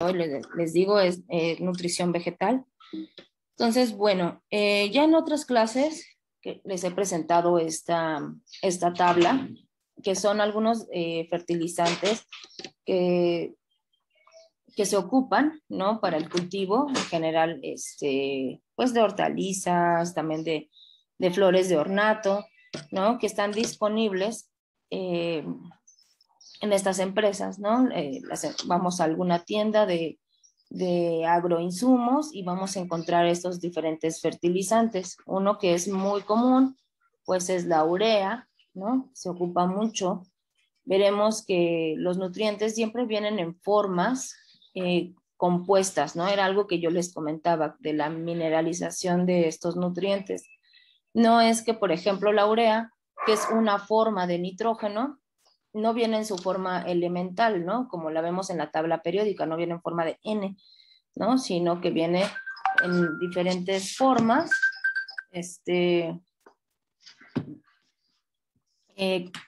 hoy les digo es nutrición vegetal. Entonces, bueno, ya en otras clases que les he presentado esta tabla, que son algunos fertilizantes que se ocupan, ¿no? Para el cultivo, en general, pues de hortalizas, también de flores de ornato, ¿no? Que están disponibles en estas empresas, ¿no? Vamos a alguna tienda de agroinsumos y vamos a encontrar estos diferentes fertilizantes. Uno que es muy común, pues es la urea, ¿no? Se ocupa mucho. Veremos que los nutrientes siempre vienen en formas compuestas, ¿no? Era algo que yo les comentaba de la mineralización de estos nutrientes. No es que, por ejemplo, la urea, que es una forma de nitrógeno, no viene en su forma elemental, ¿no? Como la vemos en la tabla periódica, no viene en forma de N, ¿no? Sino que viene en diferentes formas,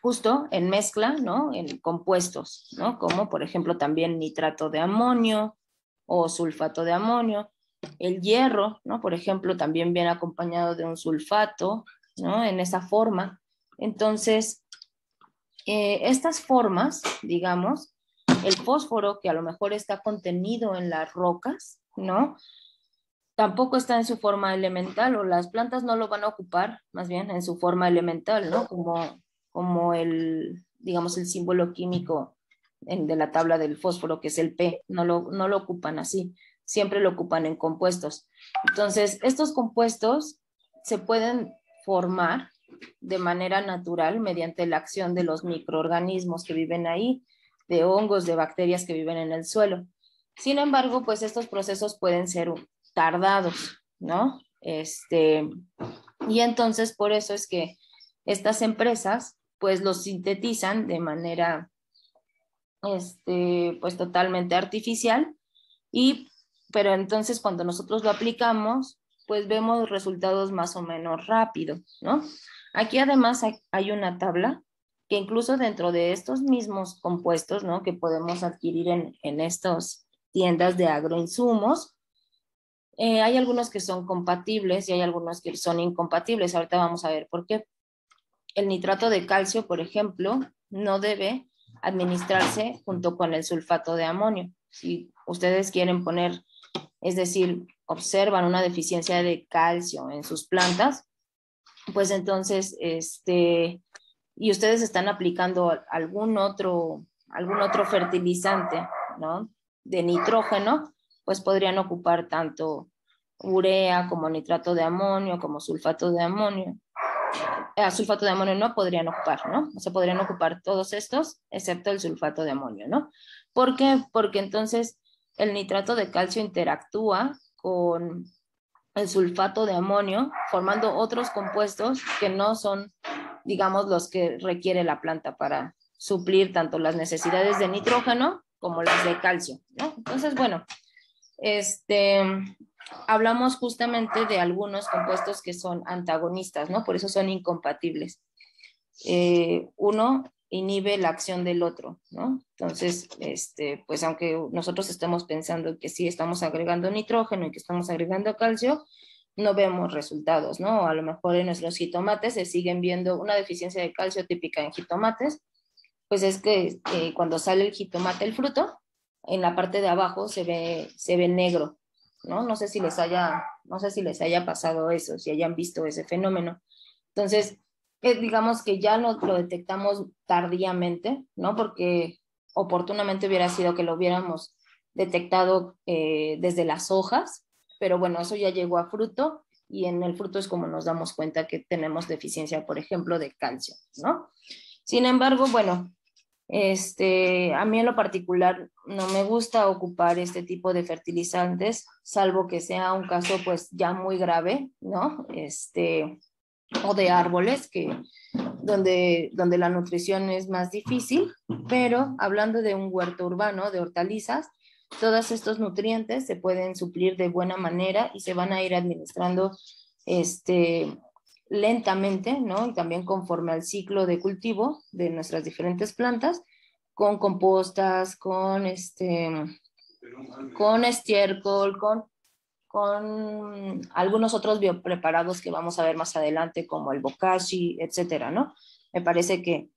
justo en mezcla, ¿no? En compuestos, ¿no? Como por ejemplo también nitrato de amonio o sulfato de amonio. El hierro, ¿no? Por ejemplo, también viene acompañado de un sulfato, ¿no? En esa forma. Entonces, estas formas, digamos, el fósforo que a lo mejor está contenido en las rocas, ¿no? Tampoco está en su forma elemental, o las plantas no lo van a ocupar, más bien en su forma elemental, ¿no? Como el, digamos, el símbolo químico de la tabla del fósforo, que es el P, no lo ocupan así, siempre lo ocupan en compuestos. Entonces, estos compuestos se pueden formar de manera natural mediante la acción de los microorganismos que viven ahí, de hongos, de bacterias que viven en el suelo. Sin embargo, pues estos procesos pueden ser tardados, ¿no? Y entonces por eso es que estas empresas pues los sintetizan de manera pues totalmente artificial pero entonces cuando nosotros lo aplicamos pues vemos resultados más o menos rápido, ¿no? Aquí además hay una tabla que incluso dentro de estos mismos compuestos, ¿no? Que podemos adquirir en estas tiendas de agroinsumos, hay algunos que son compatibles y hay algunos que son incompatibles. Ahorita vamos a ver por qué. El nitrato de calcio, por ejemplo, no debe administrarse junto con el sulfato de amonio. Si ustedes quieren poner, es decir, observan una deficiencia de calcio en sus plantas, pues entonces, y ustedes están aplicando algún otro fertilizante, ¿no? De nitrógeno, pues podrían ocupar tanto urea como nitrato de amonio, como sulfato de amonio. Sulfato de amonio no podrían ocupar, ¿no? O sea, podrían ocupar todos estos, excepto el sulfato de amonio, ¿no? ¿Por qué? Porque entonces el nitrato de calcio interactúa con el sulfato de amonio, formando otros compuestos que no son, digamos, los que requiere la planta para suplir tanto las necesidades de nitrógeno como las de calcio, ¿no? Entonces, bueno, hablamos justamente de algunos compuestos que son antagonistas, ¿no? Por eso son incompatibles. Uno inhibe la acción del otro, ¿no? Entonces, pues aunque nosotros estemos pensando que sí estamos agregando nitrógeno y que estamos agregando calcio, no vemos resultados, ¿no? A lo mejor en nuestros jitomates se siguen viendo una deficiencia de calcio típica en jitomates, pues es que cuando sale el jitomate, el fruto, en la parte de abajo se ve negro, ¿no? No sé si les haya pasado eso, si hayan visto ese fenómeno. Entonces, digamos que ya lo detectamos tardíamente, ¿no? Porque oportunamente hubiera sido que lo hubiéramos detectado desde las hojas, pero bueno, eso ya llegó a fruto y en el fruto es como nos damos cuenta que tenemos deficiencia, por ejemplo, de calcio, ¿no? Sin embargo, bueno, a mí en lo particular no me gusta ocupar este tipo de fertilizantes, salvo que sea un caso pues ya muy grave, ¿no? O de árboles donde la nutrición es más difícil, pero hablando de un huerto urbano, de hortalizas, todos estos nutrientes se pueden suplir de buena manera y se van a ir administrando lentamente, ¿no? Y también conforme al ciclo de cultivo de nuestras diferentes plantas, con compostas, con con estiércol, con algunos otros biopreparados que vamos a ver más adelante, como el bokashi, etcétera, ¿no? Me parece que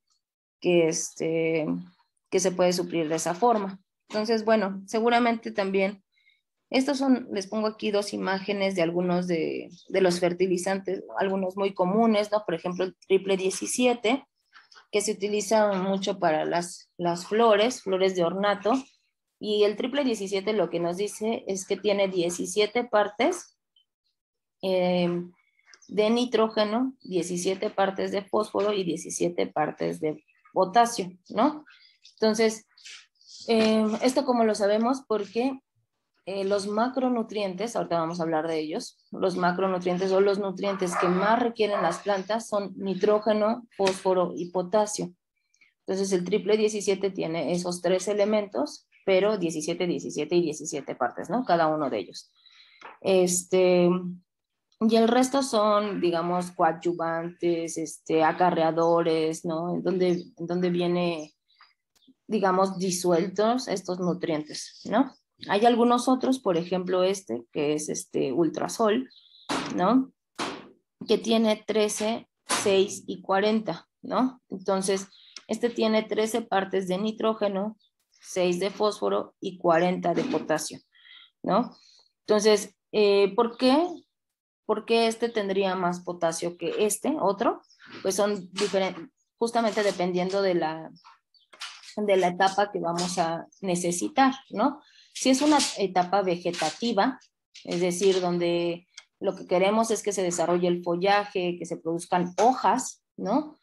se puede suplir de esa forma. Entonces, bueno, seguramente también, estos son, les pongo aquí dos imágenes de algunos de los fertilizantes, algunos muy comunes, ¿no? Por ejemplo, el triple 17, que se utiliza mucho para las flores de ornato, y el triple 17 lo que nos dice es que tiene 17 partes de nitrógeno, 17 partes de fósforo y 17 partes de potasio, ¿no? Entonces, esto como lo sabemos porque los macronutrientes, ahorita vamos a hablar de ellos, los macronutrientes o los nutrientes que más requieren las plantas son nitrógeno, fósforo y potasio. Entonces el triple 17 tiene esos tres elementos, pero 17, 17 y 17 partes, ¿no? Cada uno de ellos. Y el resto son, digamos, coadyuvantes, acarreadores, ¿no? En donde viene, digamos, disueltos estos nutrientes, ¿no? Hay algunos otros, por ejemplo, que es ultrasol, ¿no? Que tiene 13, 6 y 40, ¿no? Entonces, tiene 13 partes de nitrógeno, 6 de fósforo y 40 de potasio, ¿no? Entonces, ¿por qué? ¿Por qué tendría más potasio que otro? Pues son diferentes, justamente dependiendo de la etapa que vamos a necesitar, ¿no? Si es una etapa vegetativa, es decir, donde lo que queremos es que se desarrolle el follaje, que se produzcan hojas, ¿no?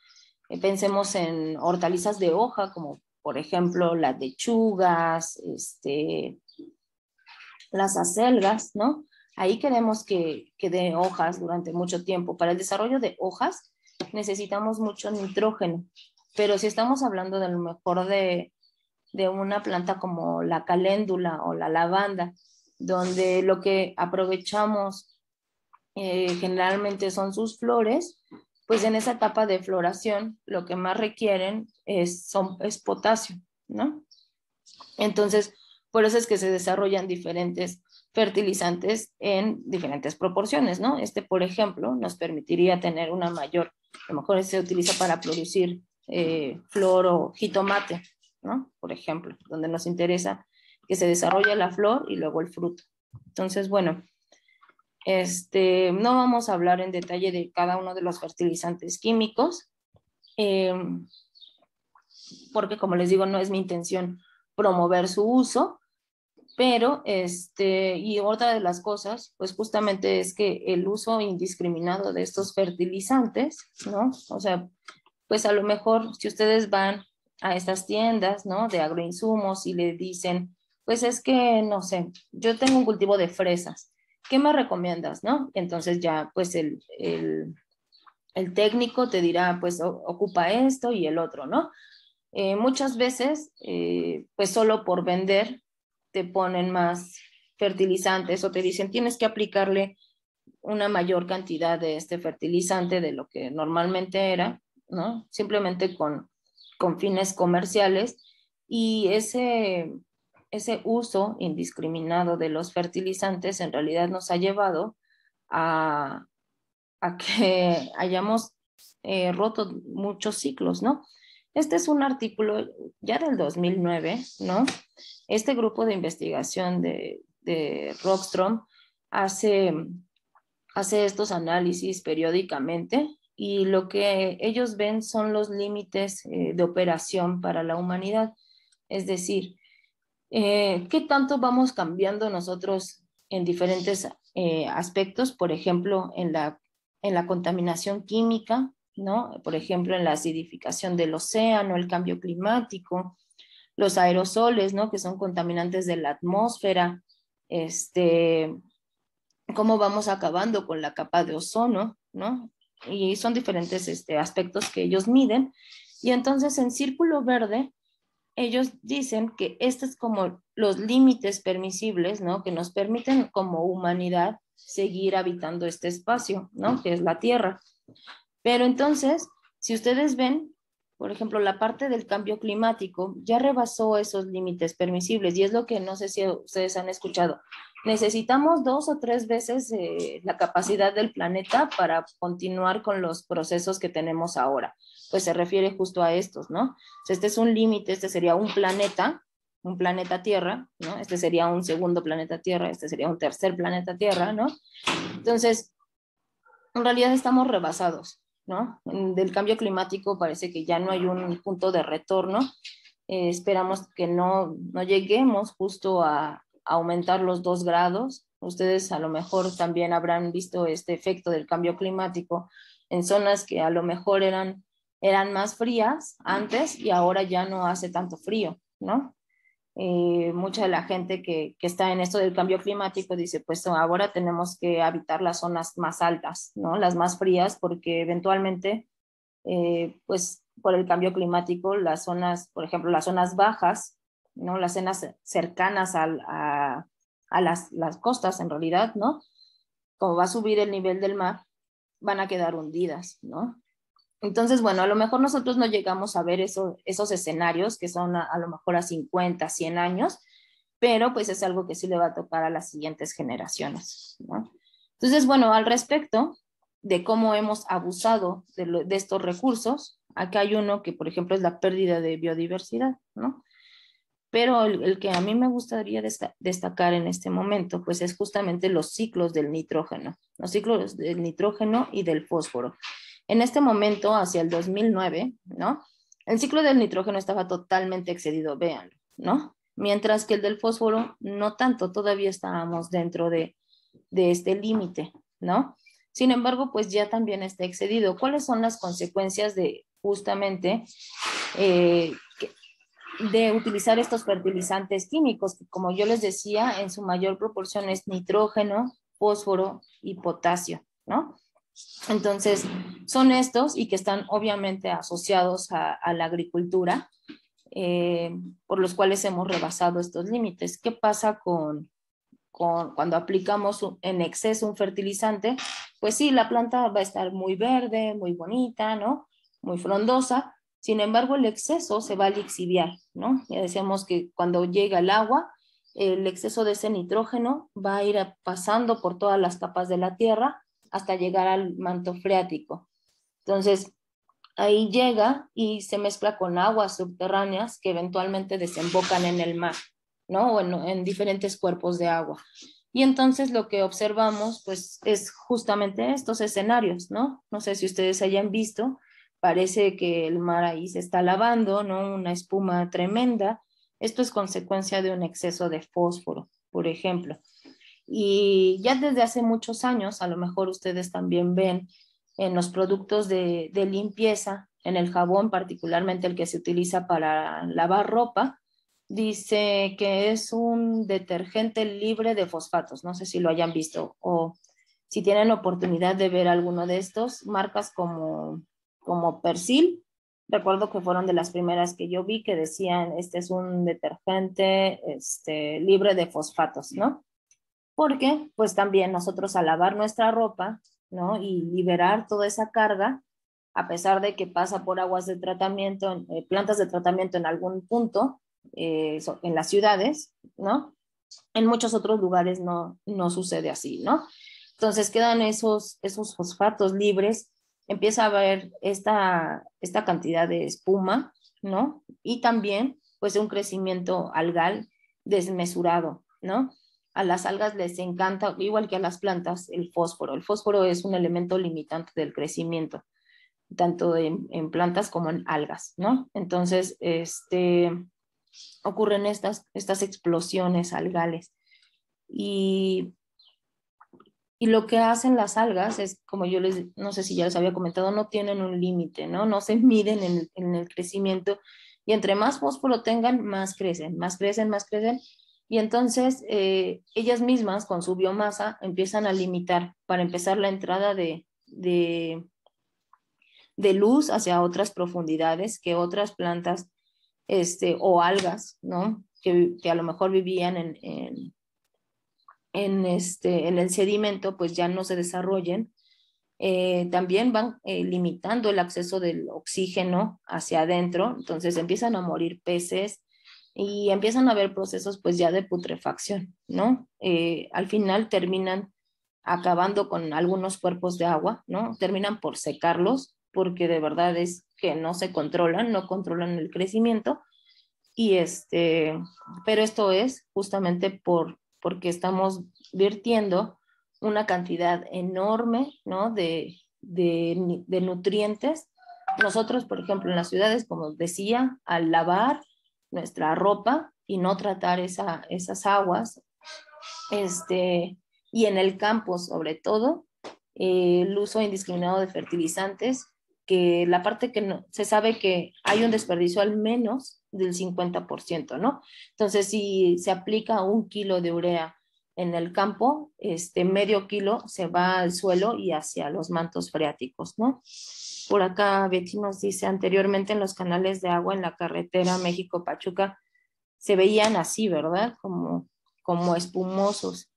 Pensemos en hortalizas de hoja, como por ejemplo las lechugas, las acelgas, ¿no? Ahí queremos que dé hojas durante mucho tiempo. Para el desarrollo de hojas necesitamos mucho nitrógeno, pero si estamos hablando de lo mejor de una planta como la caléndula o la lavanda, donde lo que aprovechamos generalmente son sus flores, pues en esa etapa de floración lo que más requieren es potasio, ¿no? Entonces, por eso es que se desarrollan diferentes fertilizantes en diferentes proporciones, ¿no? Por ejemplo, nos permitiría tener una mayor, a lo mejor se utiliza para producir flor o jitomate, ¿no? Por ejemplo, donde nos interesa que se desarrolle la flor y luego el fruto. Entonces, bueno, no vamos a hablar en detalle de cada uno de los fertilizantes químicos, porque como les digo, no es mi intención promover su uso, pero y otra de las cosas, pues justamente es que el uso indiscriminado de estos fertilizantes, ¿no? O sea, pues a lo mejor si ustedes van a estas tiendas, ¿no? De agroinsumos y le dicen, pues es que, no sé, yo tengo un cultivo de fresas, ¿qué me recomiendas, no? Entonces ya, pues el técnico te dirá, pues ocupa esto y el otro, ¿no? Muchas veces, pues solo por vender, te ponen más fertilizantes o te dicen, tienes que aplicarle una mayor cantidad de este fertilizante de lo que normalmente era, ¿no? Simplemente con fines comerciales, y ese uso indiscriminado de los fertilizantes en realidad nos ha llevado a que hayamos roto muchos ciclos, ¿no? Este es un artículo ya del 2009, ¿no? Este grupo de investigación de Rockstrom hace estos análisis periódicamente, y lo que ellos ven son los límites de operación para la humanidad. Es decir, ¿qué tanto vamos cambiando nosotros en diferentes aspectos? Por ejemplo, en la contaminación química, ¿no? Por ejemplo, en la acidificación del océano, el cambio climático, los aerosoles, ¿no? Que son contaminantes de la atmósfera, cómo vamos acabando con la capa de ozono, ¿no? Y son diferentes aspectos que ellos miden. Y entonces en círculo verde, ellos dicen que es como los límites permisibles, ¿no? Que nos permiten como humanidad seguir habitando este espacio, ¿no? Que es la Tierra. Pero entonces, si ustedes ven, por ejemplo, la parte del cambio climático ya rebasó esos límites permisibles y es lo que no sé si ustedes han escuchado. Necesitamos 2 o 3 veces la capacidad del planeta para continuar con los procesos que tenemos ahora. Pues se refiere justo a estos, ¿no? Este es un límite, este sería un planeta Tierra, ¿no? Este sería un segundo planeta Tierra, este sería un tercer planeta Tierra, ¿no? Entonces, en realidad estamos rebasados, ¿no? Del cambio climático parece que ya no hay un punto de retorno. Esperamos que no lleguemos justo a aumentar los 2 grados. Ustedes a lo mejor también habrán visto este efecto del cambio climático en zonas que a lo mejor eran más frías antes y ahora ya no hace tanto frío, ¿no? Mucha de la gente que está en esto del cambio climático dice, pues ahora tenemos que habitar las zonas más altas, ¿no? Las más frías, porque eventualmente, pues por el cambio climático, las zonas, por ejemplo, las zonas bajas, ¿no? Las zonas cercanas a las costas, en realidad, ¿no? Como va a subir el nivel del mar, van a quedar hundidas, ¿no? Entonces, bueno, a lo mejor nosotros no llegamos a ver esos escenarios que son a lo mejor a 50, 100 años, pero pues es algo que sí le va a tocar a las siguientes generaciones, ¿no? Entonces, bueno, al respecto de cómo hemos abusado de estos recursos, acá hay uno que, por ejemplo, es la pérdida de biodiversidad, ¿no? Pero el que a mí me gustaría destacar en este momento, pues es justamente los ciclos del nitrógeno, los ciclos del nitrógeno y del fósforo. En este momento, hacia el 2009, ¿no? El ciclo del nitrógeno estaba totalmente excedido, véanlo, ¿no? Mientras que el del fósforo no tanto, todavía estábamos dentro de este límite, ¿no? Sin embargo, pues ya también está excedido. ¿Cuáles son las consecuencias de justamente de utilizar estos fertilizantes químicos, que como yo les decía, en su mayor proporción es nitrógeno, fósforo y potasio, ¿no? Entonces, son estos y que están obviamente asociados a la agricultura, por los cuales hemos rebasado estos límites. ¿Qué pasa cuando aplicamos en exceso un fertilizante? Pues sí, la planta va a estar muy verde, muy bonita, ¿no? Muy frondosa. Sin embargo, el exceso se va a lixiviar, ¿no? Ya decíamos que cuando llega el agua, el exceso de ese nitrógeno va a ir pasando por todas las capas de la tierra hasta llegar al manto freático. Entonces, ahí llega y se mezcla con aguas subterráneas que eventualmente desembocan en el mar, ¿no? O en diferentes cuerpos de agua. Y entonces lo que observamos, pues, es justamente estos escenarios, ¿no? No sé si ustedes hayan visto, parece que el mar ahí se está lavando, ¿no? Una espuma tremenda. Esto es consecuencia de un exceso de fósforo, por ejemplo. Y ya desde hace muchos años, a lo mejor ustedes también ven en los productos de limpieza, en el jabón, particularmente el que se utiliza para lavar ropa, dice que es un detergente libre de fosfatos. No sé si lo hayan visto o si tienen oportunidad de ver alguno de estos, marcas como Persil. Recuerdo que fueron de las primeras que yo vi que decían, este es un detergente libre de fosfatos, ¿no? Porque pues también nosotros al lavar nuestra ropa, ¿no? Y liberar toda esa carga, a pesar de que pasa por aguas de tratamiento, plantas de tratamiento en algún punto, en las ciudades, ¿no? En muchos otros lugares no sucede así, ¿no? Entonces quedan esos fosfatos libres, empieza a haber esta cantidad de espuma, ¿no? Y también pues un crecimiento algal desmesurado, ¿no? A las algas les encanta, igual que a las plantas, el fósforo. El fósforo es un elemento limitante del crecimiento, tanto en plantas como en algas, ¿no? Entonces, ocurren estas explosiones algales. Y, y lo que hacen las algas es, como yo no sé si ya les había comentado, no tienen un límite, ¿no? No se miden en el crecimiento. Y entre más fósforo tengan, más crecen, más crecen, más crecen. Y entonces ellas mismas con su biomasa empiezan a limitar, para empezar, la entrada de luz hacia otras profundidades que otras plantas o algas, ¿no? Que a lo mejor vivían en el sedimento, pues ya no se desarrollen también van limitando el acceso del oxígeno hacia adentro, entonces empiezan a morir peces y empiezan a haber procesos pues ya de putrefacción, ¿no? Al final terminan acabando con algunos cuerpos de agua, ¿no? Terminan por secarlos porque de verdad es que no se controlan, no controlan el crecimiento y pero esto es justamente porque estamos virtiendo una cantidad enorme, ¿no? de nutrientes. Nosotros, por ejemplo, en las ciudades, como decía, al lavar nuestra ropa y no tratar esas aguas, y en el campo sobre todo, el uso indiscriminado de fertilizantes, que la parte que no, se sabe que hay un desperdicio al menos del 50%, ¿no? Entonces, si se aplica 1 kilo de urea en el campo, medio kilo se va al suelo y hacia los mantos freáticos, ¿no? Por acá Betty nos dice, anteriormente en los canales de agua en la carretera México-Pachuca se veían así, ¿verdad? Como espumosos.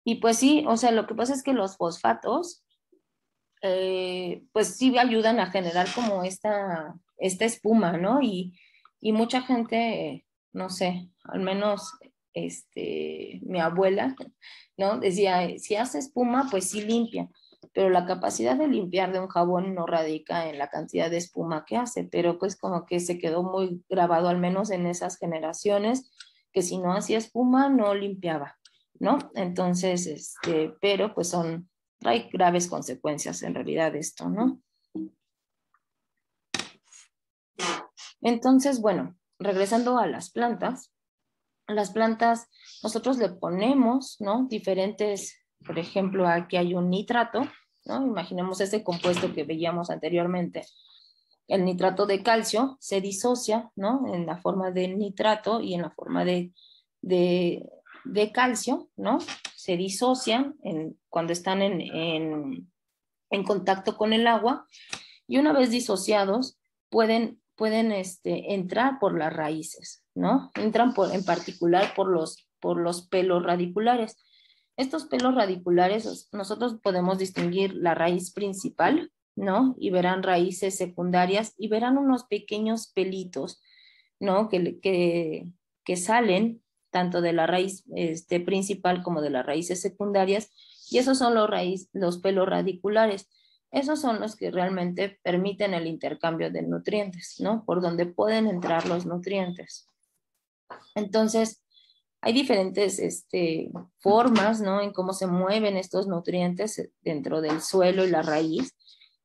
Y pues sí, o sea, lo que pasa es que los fosfatos, pues sí ayudan a generar como esta espuma, ¿no? Y mucha gente, no sé, al menos mi abuela, ¿no? Decía, si hace espuma, pues sí limpia, pero la capacidad de limpiar de un jabón no radica en la cantidad de espuma que hace, pero pues como que se quedó muy grabado, al menos en esas generaciones, que si no hacía espuma, no limpiaba, ¿no? Entonces, pero pues trae graves consecuencias en realidad esto, ¿no? Entonces, bueno, regresando a las plantas nosotros le ponemos, ¿no? Diferentes, por ejemplo, aquí hay un nitrato, ¿no? Imaginemos ese compuesto que veíamos anteriormente. El nitrato de calcio se disocia, ¿no? En la forma de nitrato y en la forma de calcio, ¿no? Se disocian cuando están en contacto con el agua y una vez disociados pueden entrar por las raíces, ¿no? Entran en particular por los pelos radiculares. Estos pelos radiculares, nosotros podemos distinguir la raíz principal, ¿no? Y verán raíces secundarias y verán unos pequeños pelitos, ¿no? Que salen tanto de la raíz principal como de las raíces secundarias, y esos son los pelos radiculares. Esos son los que realmente permiten el intercambio de nutrientes, ¿no? Por donde pueden entrar los nutrientes. Entonces, hay diferentes formas, ¿no? En cómo se mueven estos nutrientes dentro del suelo y la raíz.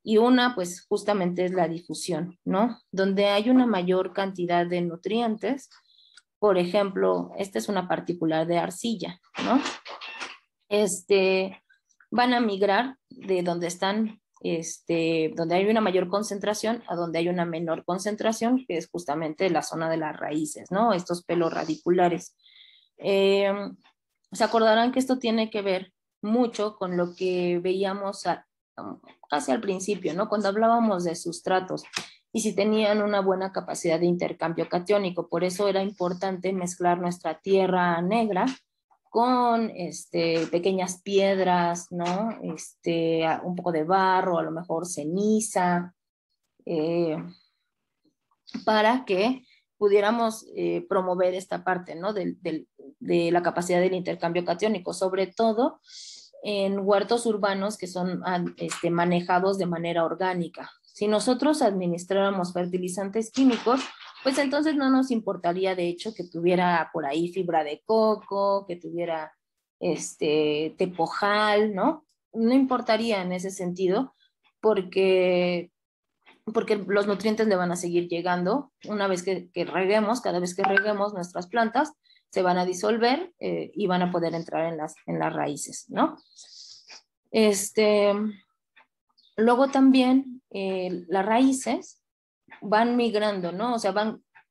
Y una, pues, justamente es la difusión, ¿no? Donde hay una mayor cantidad de nutrientes. Por ejemplo, esta es una particular de arcilla, ¿no? Van a migrar de donde están, donde hay una mayor concentración a donde hay una menor concentración, que es justamente la zona de las raíces, ¿no? Estos pelos radiculares. Se acordarán que esto tiene que ver mucho con lo que veíamos casi al principio, ¿no? Cuando hablábamos de sustratos y si tenían una buena capacidad de intercambio catiónico. Por eso era importante mezclar nuestra tierra negra con pequeñas piedras, ¿no? Un poco de barro, a lo mejor ceniza, para que pudiéramos promover esta parte, ¿no? De la capacidad del intercambio catiónico, sobre todo en huertos urbanos que son manejados de manera orgánica. Si nosotros administráramos fertilizantes químicos, pues entonces no nos importaría de hecho que tuviera por ahí fibra de coco, que tuviera tepojal, ¿no? No importaría en ese sentido porque los nutrientes le van a seguir llegando una vez que reguemos, cada vez que reguemos nuestras plantas, se van a disolver y van a poder entrar en las raíces, ¿no? Luego también las raíces van migrando, ¿no? O sea,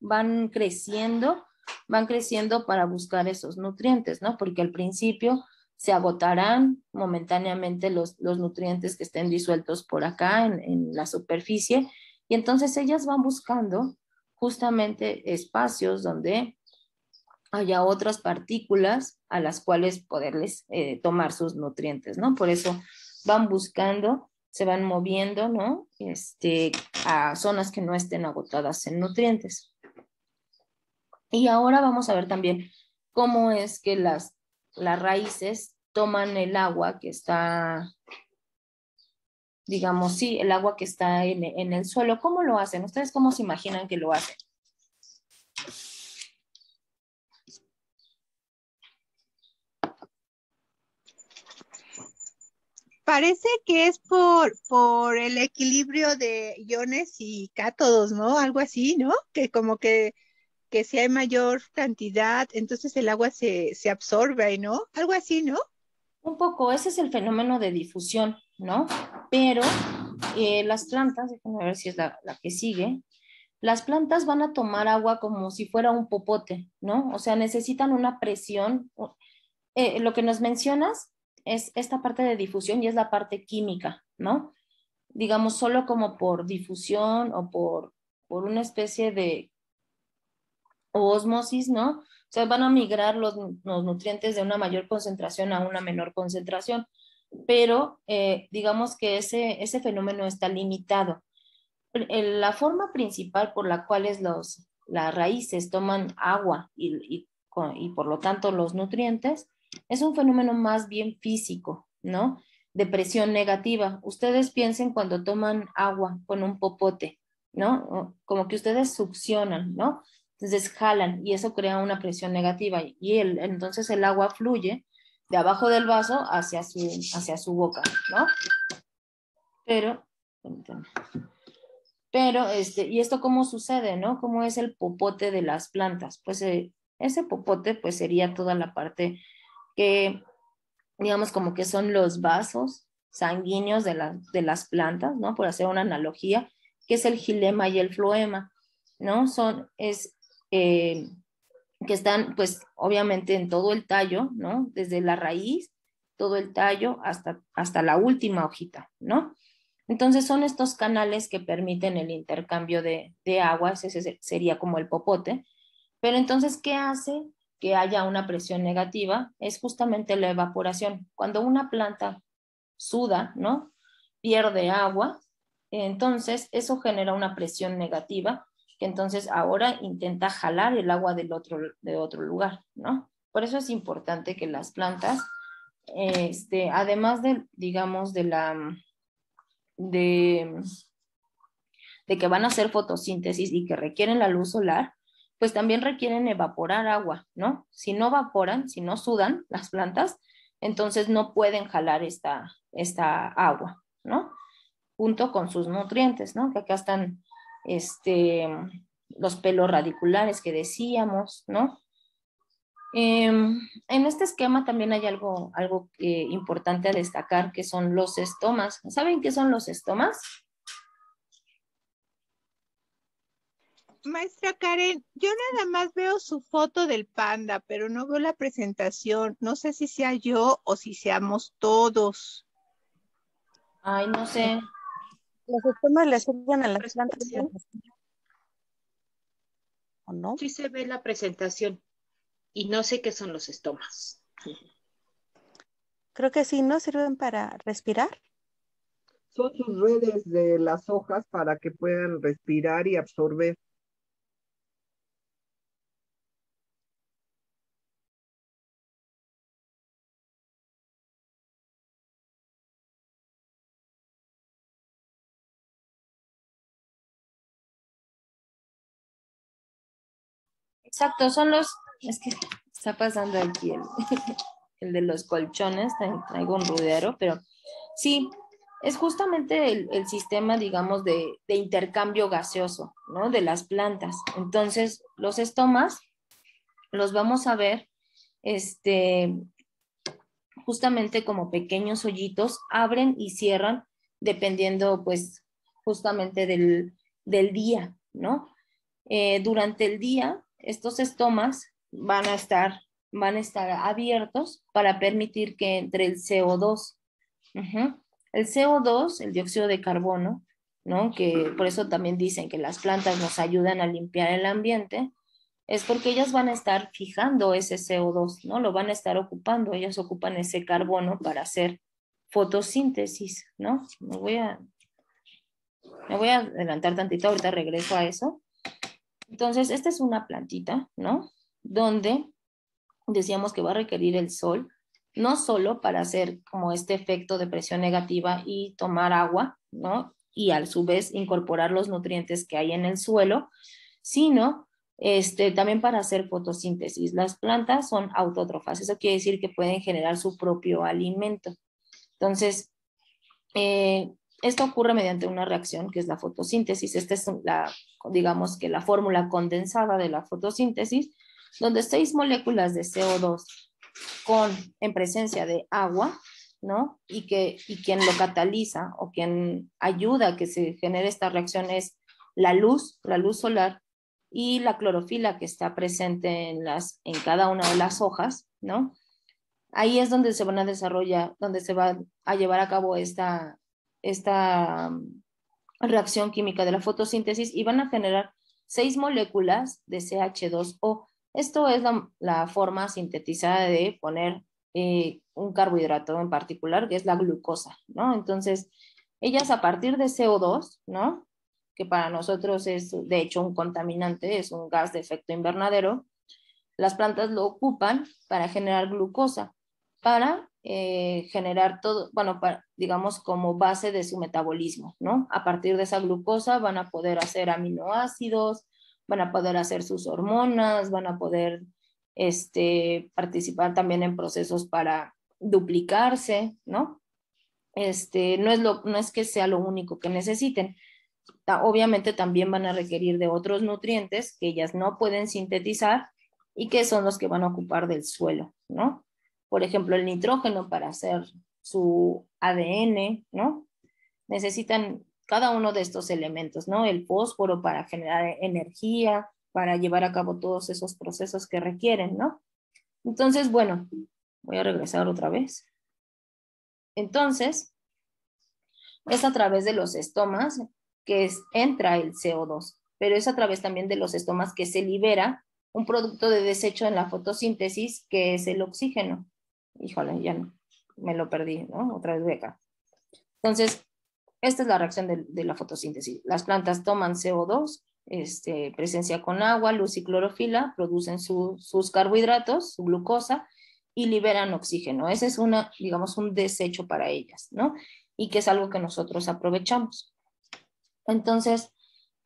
van creciendo para buscar esos nutrientes, ¿no? Porque al principio se agotarán momentáneamente los nutrientes que estén disueltos por acá en la superficie, y entonces ellas van buscando justamente espacios donde haya otras partículas a las cuales poderles tomar sus nutrientes, ¿no? Por eso van buscando, se van moviendo, ¿no? A zonas que no estén agotadas en nutrientes. Y ahora vamos a ver también cómo es que las raíces toman el agua que está, digamos, sí, el agua que está en el suelo. ¿Cómo lo hacen? ¿Ustedes cómo se imaginan que lo hacen? Parece que es por el equilibrio de iones y cátodos, ¿no? Algo así, ¿no? Que como que si hay mayor cantidad, entonces el agua se absorbe, ¿no? Algo así, ¿no? Un poco, ese es el fenómeno de difusión, ¿no? Pero las plantas, déjenme ver si es la que sigue, las plantas van a tomar agua como si fuera un popote, ¿no? O sea, necesitan una presión. Lo que nos mencionas es esta parte de difusión y es la parte química, ¿no? Digamos, solo como por difusión o por una especie de osmosis, ¿no? O sea, van a migrar los nutrientes de una mayor concentración a una menor concentración, pero digamos que ese fenómeno está limitado. La forma principal por la cual las raíces toman agua y por lo tanto los nutrientes es un fenómeno más bien físico, ¿no? De presión negativa. Ustedes piensen cuando toman agua con un popote, ¿no? Como que ustedes succionan, ¿no? Entonces jalan y eso crea una presión negativa y entonces el agua fluye de abajo del vaso hacia su boca, ¿no? Pero, permítanme. Pero, ¿y esto cómo sucede, no? ¿Cómo es el popote de las plantas? Pues ese popote, pues sería toda la parte que, digamos, como que son los vasos sanguíneos de las plantas, ¿no? Por hacer una analogía, que es el xilema y el floema, ¿no? Eh, que están, pues, obviamente en todo el tallo, ¿no? Desde la raíz, todo el tallo hasta la última hojita, ¿no? Entonces son estos canales que permiten el intercambio de aguas, ese sería como el popote. Pero entonces, ¿qué hace que haya una presión negativa? Es justamente la evaporación. Cuando una planta suda, ¿no? Pierde agua, entonces eso genera una presión negativa, que entonces ahora intenta jalar el agua de otro lugar, ¿no? Por eso es importante que las plantas, además de, digamos, de, de que van a hacer fotosíntesis y que requieren la luz solar, pues también requieren evaporar agua, ¿no? Si no evaporan, si no sudan las plantas, entonces no pueden jalar esta agua, ¿no? Junto con sus nutrientes, ¿no? Que acá están los pelos radiculares que decíamos, ¿no? En este esquema también hay algo importante a destacar, que son los estomas. ¿Saben qué son los estomas? Maestra Karen, yo nada más veo su foto del panda, pero no veo la presentación. No sé si sea yo o si seamos todos. Ay, no sé. Los estomas le sirven a las plantas, Presentación. ¿o no? Sí se ve la presentación y no sé qué son los estomas. Creo que sí, ¿no? Sirven para respirar. Son sus redes de las hojas para que puedan respirar y absorber. Exacto, es que está pasando aquí el de los colchones, traigo un rudero, pero sí, es justamente el sistema, digamos, de intercambio gaseoso, ¿no? De las plantas. Entonces, los estomas los vamos a ver, este, justamente como pequeños hoyitos, abren y cierran dependiendo, pues, justamente del día, ¿no? Durante el día, estos estomas van a estar abiertos para permitir que entre el CO2. Ujú. El CO2, el dióxido de carbono, ¿no? Que por eso también dicen que las plantas nos ayudan a limpiar el ambiente, es porque ellas van a estar fijando ese CO2, ¿no? Lo van a estar ocupando, ellas ocupan ese carbono para hacer fotosíntesis, ¿no? Me voy a adelantar tantito, ahorita regreso a eso. Entonces, esta es una plantita, ¿no? Donde decíamos que va a requerir el sol, no solo para hacer como este efecto de presión negativa y tomar agua, ¿no? Y a su vez incorporar los nutrientes que hay en el suelo, sino también para hacer fotosíntesis. Las plantas son autótrofas, eso quiere decir que pueden generar su propio alimento. Entonces, esto ocurre mediante una reacción que es la fotosíntesis. Esta es digamos que la fórmula condensada de la fotosíntesis, donde 6 moléculas de CO2 en presencia de agua, ¿no? Y quien lo cataliza o quien ayuda a que se genere esta reacción es la luz solar y la clorofila que está presente en cada una de las hojas, ¿no? Ahí es donde se van a desarrollar, donde se va a llevar a cabo esta reacción química de la fotosíntesis y van a generar 6 moléculas de CH2O. Esto es la forma sintetizada de poner un carbohidrato en particular, que es la glucosa, ¿no? Entonces, ellas a partir de CO2, ¿no? Que para nosotros es, de hecho, un contaminante, es un gas de efecto invernadero, las plantas lo ocupan para generar glucosa, para generar todo, bueno, digamos como base de su metabolismo, ¿no? A partir de esa glucosa van a poder hacer aminoácidos, van a poder hacer sus hormonas, van a poder participar también en procesos para duplicarse, ¿no? No es que sea lo único que necesiten. Obviamente también van a requerir de otros nutrientes que ellas no pueden sintetizar y que son los que van a ocupar del suelo, ¿no? Por ejemplo, el nitrógeno para hacer su ADN, ¿no? Necesitan cada uno de estos elementos, ¿no? El fósforo para generar energía, para llevar a cabo todos esos procesos que requieren, ¿no? Entonces, bueno, voy a regresar otra vez. Entonces, es a través de los estomas que entra el CO2, pero es a través también de los estomas que se libera un producto de desecho en la fotosíntesis, que es el oxígeno. Híjole, ya no, me lo perdí, ¿no? Otra vez de acá. Entonces, esta es la reacción de la fotosíntesis. Las plantas toman CO2, presencia con agua, luz y clorofila, producen sus carbohidratos, su glucosa, y liberan oxígeno. Ese es digamos, un desecho para ellas, ¿no? Y que es algo que nosotros aprovechamos. Entonces,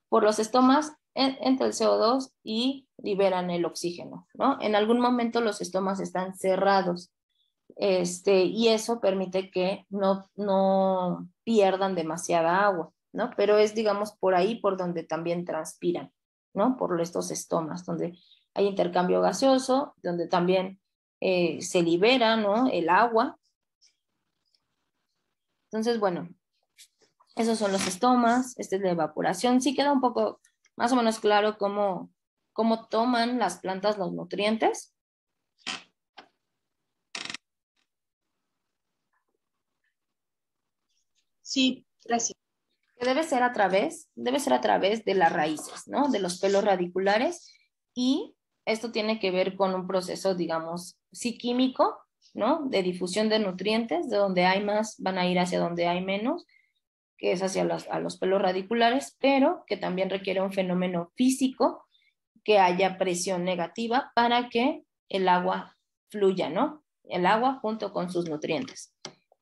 por los estomas entra el CO2 y liberan el oxígeno, ¿no? En algún momento los estomas están cerrados, y eso permite que no pierdan demasiada agua, ¿no? Pero es, digamos, por ahí por donde también transpiran, ¿no? Por estos estomas, donde hay intercambio gaseoso, donde también se libera, ¿no? El agua. Entonces, bueno, esos son los estomas, esta es la evaporación. Sí queda un poco más o menos claro cómo toman las plantas los nutrientes. Sí, gracias. Que debe ser a través de las raíces, ¿no? De los pelos radiculares, y esto tiene que ver con un proceso, digamos, sí químico, ¿no? De difusión de nutrientes, de donde hay más van a ir hacia donde hay menos, que es hacia a los pelos radiculares, pero que también requiere un fenómeno físico, que haya presión negativa para que el agua fluya, ¿no? El agua junto con sus nutrientes.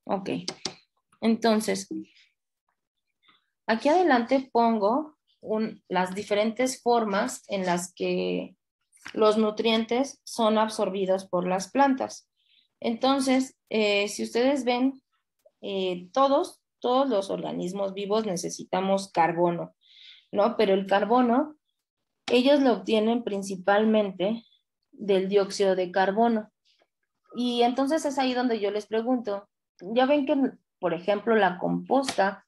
Ok, entonces, aquí adelante pongo las diferentes formas en las que los nutrientes son absorbidos por las plantas. Entonces, si ustedes ven, todos los organismos vivos necesitamos carbono, ¿no? Pero el carbono, ellos lo obtienen principalmente del dióxido de carbono. Y entonces es ahí donde yo les pregunto, ya ven que, por ejemplo, la composta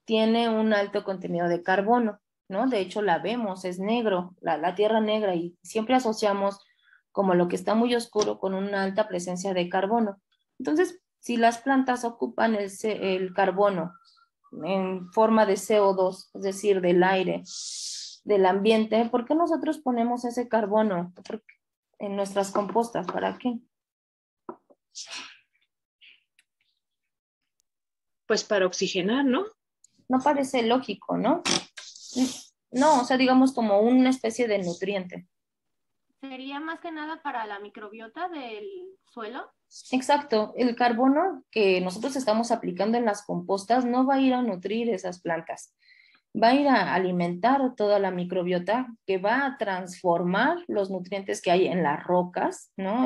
tiene un alto contenido de carbono, ¿no? De hecho, la vemos, es negro, la tierra negra, y siempre asociamos como lo que está muy oscuro con una alta presencia de carbono. Entonces, si las plantas ocupan el carbono en forma de CO2, es decir, del aire, del ambiente, ¿por qué nosotros ponemos ese carbono en nuestras compostas? ¿Para qué? Pues para oxigenar, ¿no? No parece lógico, ¿no? No, o sea, digamos como una especie de nutriente. ¿Sería más que nada para la microbiota del suelo? Exacto, el carbono que nosotros estamos aplicando en las compostas no va a ir a nutrir esas plantas, va a ir a alimentar toda la microbiota que va a transformar los nutrientes que hay en las rocas, ¿no?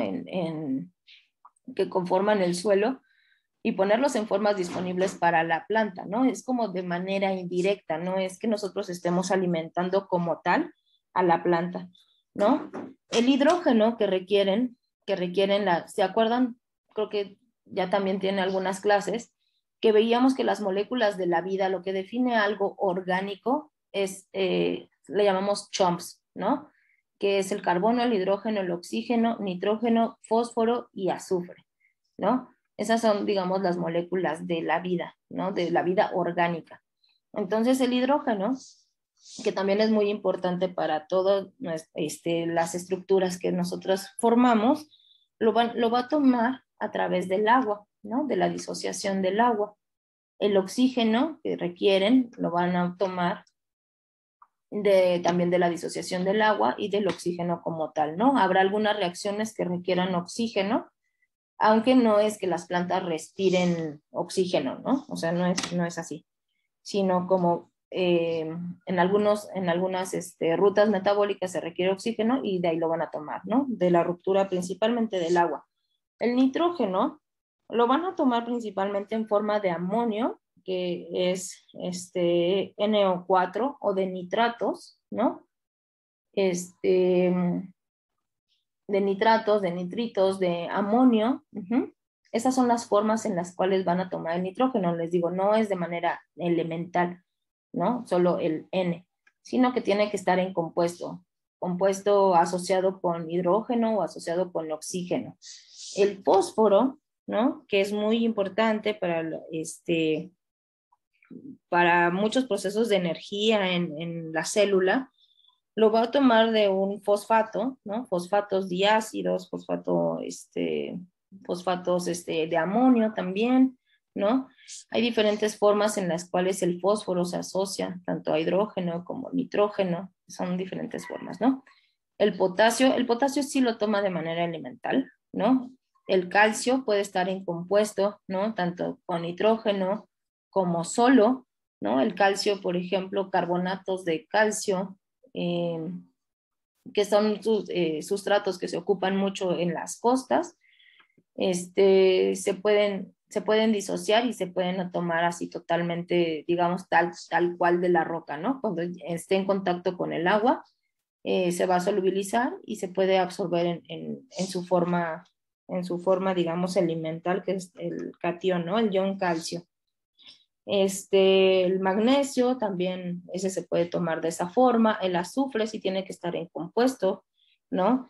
Que conforman el suelo y ponerlos en formas disponibles para la planta, ¿no? Es como de manera indirecta, no es que nosotros estemos alimentando como tal a la planta, ¿no? El hidrógeno ¿se acuerdan? Creo que ya también tiene algunas clases, que veíamos que las moléculas de la vida, lo que define algo orgánico, le llamamos chomps, ¿no? Que es el carbono, el hidrógeno, el oxígeno, nitrógeno, fósforo y azufre, ¿no? Esas son, digamos, las moléculas de la vida, ¿no? De la vida orgánica. Entonces, el hidrógeno, que también es muy importante para todas las estructuras que nosotros formamos, lo va a tomar a través del agua, ¿no? De la disociación del agua. El oxígeno que requieren lo van a tomar también de la disociación del agua y del oxígeno como tal, ¿no? Habrá algunas reacciones que requieran oxígeno, aunque no es que las plantas respiren oxígeno, ¿no? O sea, no es así, sino como en algunas rutas metabólicas se requiere oxígeno y de ahí lo van a tomar, ¿no? De la ruptura principalmente del agua. El nitrógeno lo van a tomar principalmente en forma de amonio, que es NO4 o de nitratos, ¿no? De nitratos, de nitritos, de amonio. Esas son las formas en las cuales van a tomar el nitrógeno. Les digo, no es de manera elemental, ¿no? Solo el N, sino que tiene que estar en compuesto asociado con hidrógeno o asociado con oxígeno. El fósforo, ¿no? Que es muy importante para muchos procesos de energía en la célula, lo va a tomar de un fosfato, ¿no? Fosfatos diácidos, fosfatos de amonio también, ¿no? Hay diferentes formas en las cuales el fósforo se asocia tanto a hidrógeno como nitrógeno, son diferentes formas, ¿no? El potasio sí lo toma de manera elemental, ¿no? El calcio puede estar en compuesto, ¿no? Tanto con nitrógeno como solo, ¿no? El calcio, por ejemplo, carbonatos de calcio, que son sustratos que se ocupan mucho en las costas, se pueden disociar y se pueden tomar así totalmente, digamos, tal cual de la roca, ¿no? Cuando esté en contacto con el agua, se va a solubilizar y se puede absorber en su forma, digamos, elemental, que es el catión, ¿no? El ion calcio. El magnesio también, ese se puede tomar de esa forma. El azufre sí tiene que estar en compuesto, ¿no?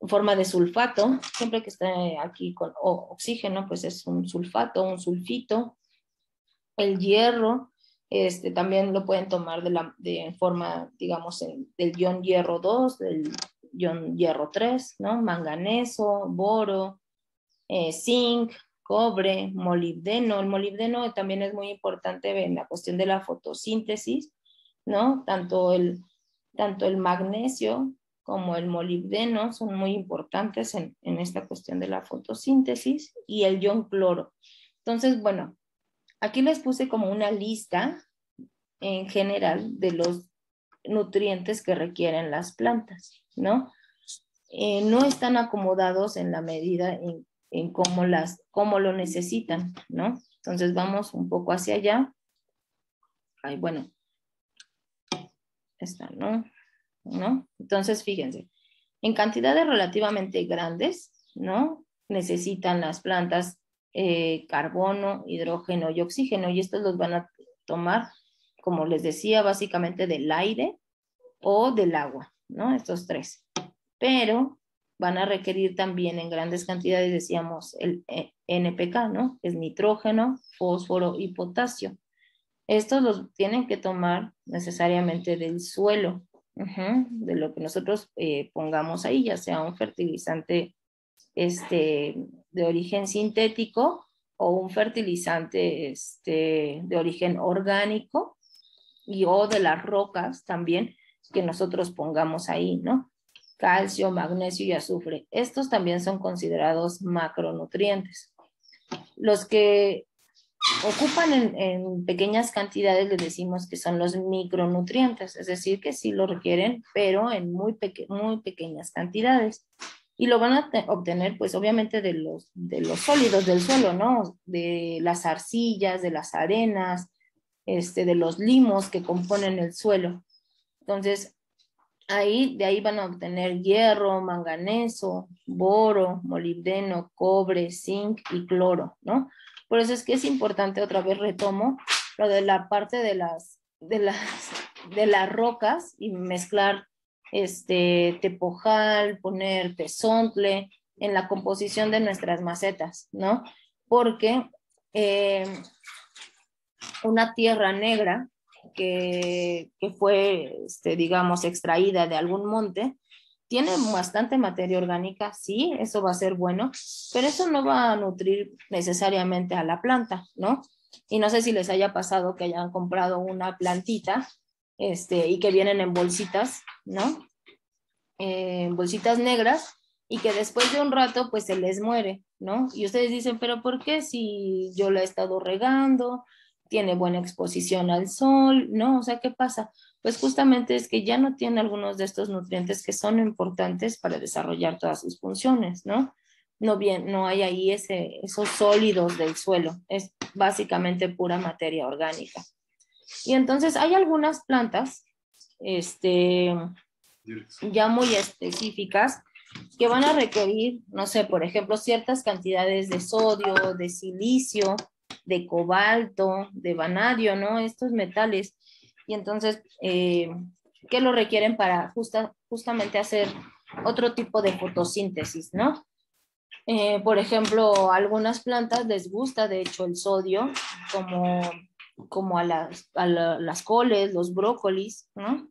En forma de sulfato, siempre que esté aquí con oxígeno, pues es un sulfato, un sulfito. El hierro, también lo pueden tomar en forma, digamos, del ion hierro 2, del ion hierro 3, ¿no? Manganeso, boro, zinc, cobre, molibdeno. El molibdeno también es muy importante en la cuestión de la fotosíntesis, ¿no? Tanto el magnesio como el molibdeno son muy importantes en esta cuestión de la fotosíntesis, y el ion cloro. Entonces, bueno, aquí les puse como una lista en general de los nutrientes que requieren las plantas, ¿no? No están acomodados en la medida en cómo lo necesitan, ¿no? Entonces vamos un poco hacia allá. Ay, bueno, esta, ¿no? Entonces, fíjense, en cantidades relativamente grandes, ¿no? Necesitan las plantas carbono, hidrógeno y oxígeno, y estos los van a tomar, como les decía, básicamente del aire o del agua, ¿no? Estos tres. Pero van a requerir también en grandes cantidades, decíamos, el NPK, ¿no? Es nitrógeno, fósforo y potasio. Estos los tienen que tomar necesariamente del suelo, de lo que nosotros pongamos ahí, ya sea un fertilizante de origen sintético o un fertilizante de origen orgánico o de las rocas también que nosotros pongamos ahí, ¿no? Calcio, magnesio y azufre. Estos también son considerados macronutrientes. Los que ocupan en pequeñas cantidades le decimos que son los micronutrientes, es decir, que sí lo requieren, pero en muy pequeñas cantidades. Y lo van a obtener, pues, obviamente de los sólidos del suelo, ¿no? De las arcillas, de las arenas, de los limos que componen el suelo. Entonces, de ahí van a obtener hierro, manganeso, boro, molibdeno, cobre, zinc y cloro, ¿no? Por eso es que es importante, otra vez retomo, lo de la parte de las rocas y mezclar tepojal, poner tezontle en la composición de nuestras macetas, ¿no? Porque una tierra negra que fue, digamos, extraída de algún monte, tiene bastante materia orgánica, sí, eso va a ser bueno, pero eso no va a nutrir necesariamente a la planta, ¿no? Y no sé si les haya pasado que hayan comprado una plantita, y que vienen en bolsitas, ¿no? En bolsitas negras, y que después de un rato, pues se les muere, ¿no? Y ustedes dicen, ¿pero por qué? Si yo la he estado regando, tiene buena exposición al sol, ¿no? O sea, ¿qué pasa? Pues justamente es que ya no tiene algunos de estos nutrientes que son importantes para desarrollar todas sus funciones, ¿no? No hay ahí esos sólidos del suelo, es básicamente pura materia orgánica. Y entonces hay algunas plantas, ya muy específicas, que van a requerir, no sé, por ejemplo, ciertas cantidades de sodio, de silicio, de cobalto, de vanadio, ¿no? Estos metales. Y entonces, ¿qué lo requieren para justamente hacer otro tipo de fotosíntesis, ¿no? Por ejemplo, a algunas plantas les gusta, de hecho, el sodio, como a las coles, los brócolis, ¿no?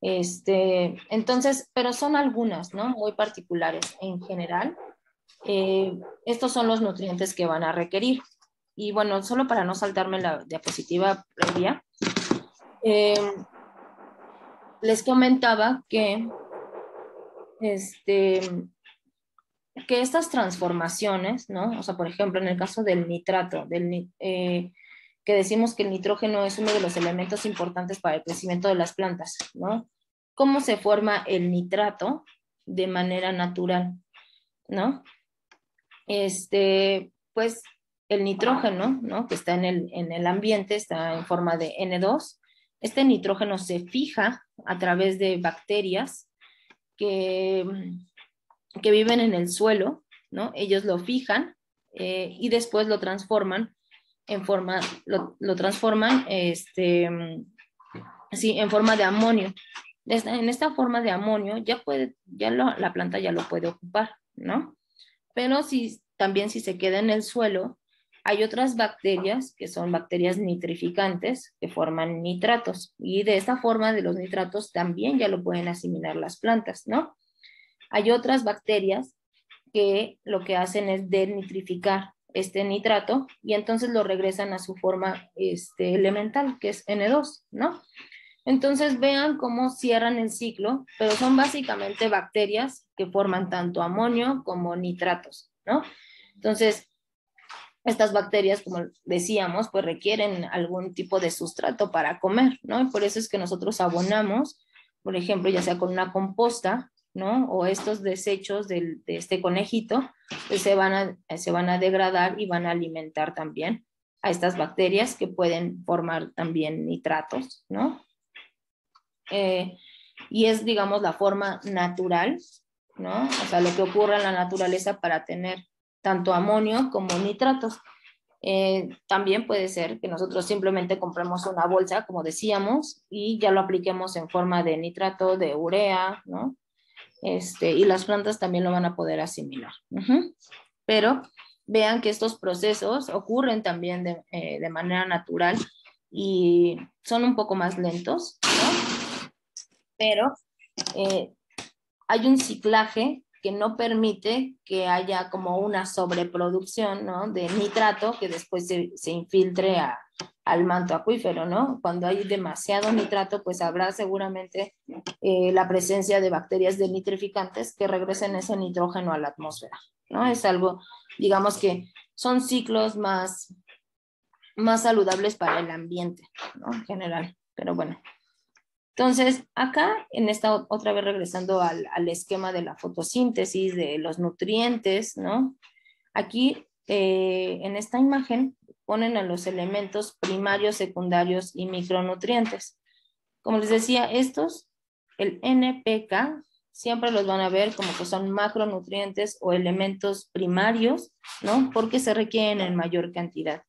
Entonces, pero son algunas, ¿no? Muy particulares. En general, estos son los nutrientes que van a requerir. Y bueno, solo para no saltarme la diapositiva previa, les comentaba que estas transformaciones, ¿no? O sea, por ejemplo, en el caso del nitrato, que decimos que el nitrógeno es uno de los elementos importantes para el crecimiento de las plantas, ¿no? ¿Cómo se forma el nitrato de manera natural, ¿no? Pues el nitrógeno, ¿no? Que está en el ambiente, está en forma de N2. Este nitrógeno se fija a través de bacterias que viven en el suelo, ¿no? Ellos lo fijan y después lo transforman en forma de amonio. En esta forma de amonio la planta ya lo puede ocupar, ¿no? Pero también si se queda en el suelo, hay otras bacterias que son bacterias nitrificantes que forman nitratos, y de esta forma de los nitratos también ya lo pueden asimilar las plantas, ¿no? Hay otras bacterias que lo que hacen es denitrificar este nitrato y entonces lo regresan a su forma elemental, que es N2, ¿no? Entonces vean cómo cierran el ciclo, pero son básicamente bacterias que forman tanto amonio como nitratos, ¿no? Entonces, estas bacterias, como decíamos, pues requieren algún tipo de sustrato para comer, ¿no? Y por eso es que nosotros abonamos, por ejemplo, ya sea con una composta, ¿no? O estos desechos de este conejito, pues se van a degradar y van a alimentar también a estas bacterias que pueden formar también nitratos, ¿no? Y es, digamos, la forma natural, ¿no? O sea, lo que ocurre en la naturaleza para tener tanto amonio como nitratos. También puede ser que nosotros simplemente compremos una bolsa, como decíamos, y ya lo apliquemos en forma de nitrato, de urea, ¿no? Y las plantas también lo van a poder asimilar. Pero vean que estos procesos ocurren también de manera natural y son un poco más lentos, ¿no? Pero hay un ciclaje que no permite que haya como una sobreproducción, ¿no?, de nitrato que después se infiltre al manto acuífero, ¿no? Cuando hay demasiado nitrato, pues habrá seguramente la presencia de bacterias denitrificantes que regresen ese nitrógeno a la atmósfera, ¿no? Es algo, digamos que son ciclos más saludables para el ambiente, ¿no?, en general, pero bueno. Entonces, acá, en esta otra vez regresando al esquema de la fotosíntesis, de los nutrientes, ¿no? Aquí, en esta imagen, ponen a los elementos primarios, secundarios y micronutrientes. Como les decía, estos, el NPK, siempre los van a ver como que son macronutrientes o elementos primarios, ¿no? Porque se requieren en mayor cantidad.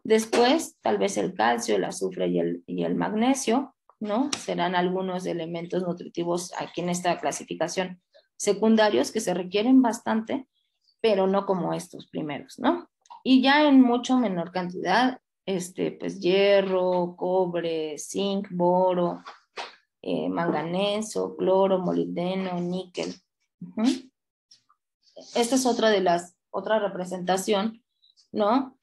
Después, tal vez el calcio, el azufre y el magnesio, ¿no? Serán algunos elementos nutritivos aquí en esta clasificación secundarios que se requieren bastante, pero no como estos primeros, ¿no? Y ya en mucho menor cantidad, pues hierro, cobre, zinc, boro, manganeso, cloro, molibdeno, níquel. Esta es otra representación, ¿no?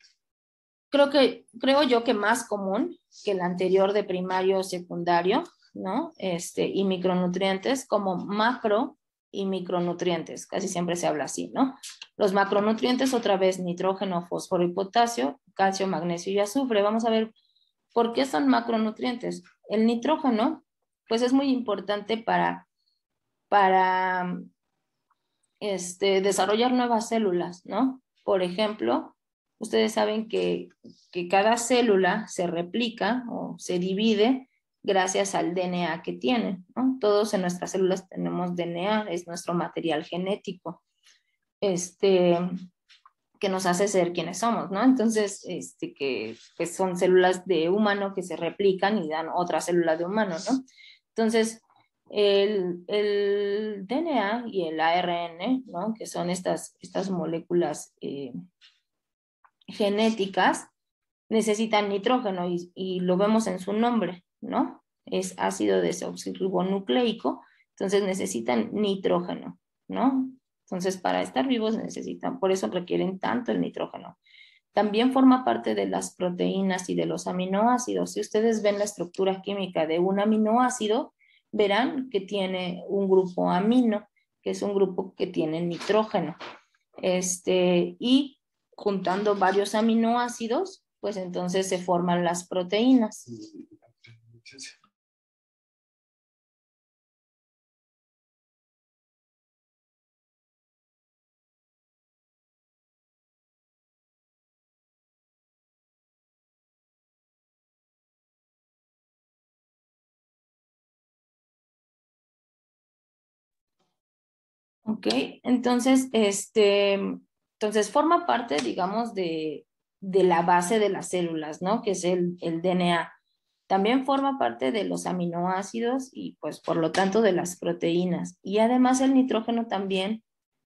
Creo yo que más común que el anterior de primario o secundario, ¿no? Y micronutrientes como macro y micronutrientes, casi siempre se habla así, ¿no? Los macronutrientes, otra vez, nitrógeno, fósforo y potasio, calcio, magnesio y azufre. Vamos a ver por qué son macronutrientes. El nitrógeno, pues es muy importante para desarrollar nuevas células, ¿no? Por ejemplo, ustedes saben que cada célula se replica o se divide gracias al DNA que tiene, ¿no? Todos en nuestras células tenemos DNA, es nuestro material genético, que nos hace ser quienes somos, ¿no? Entonces, que son células de humano que se replican y dan otra célula de humano, ¿no? Entonces, el DNA y el ARN, ¿no?, que son estas moléculas genéticas, necesitan nitrógeno y lo vemos en su nombre, ¿no? Es ácido desoxirribonucleico, entonces necesitan nitrógeno, ¿no? Entonces, para estar vivos necesitan, por eso requieren tanto el nitrógeno. También forma parte de las proteínas y de los aminoácidos. Si ustedes ven la estructura química de un aminoácido, verán que tiene un grupo amino, que es un grupo que tiene nitrógeno. Y juntando varios aminoácidos, pues entonces se forman las proteínas. Ok, entonces, entonces forma parte, digamos, de la base de las células, ¿no? Que es el DNA. También forma parte de los aminoácidos y, pues, por lo tanto, de las proteínas. Y además el nitrógeno también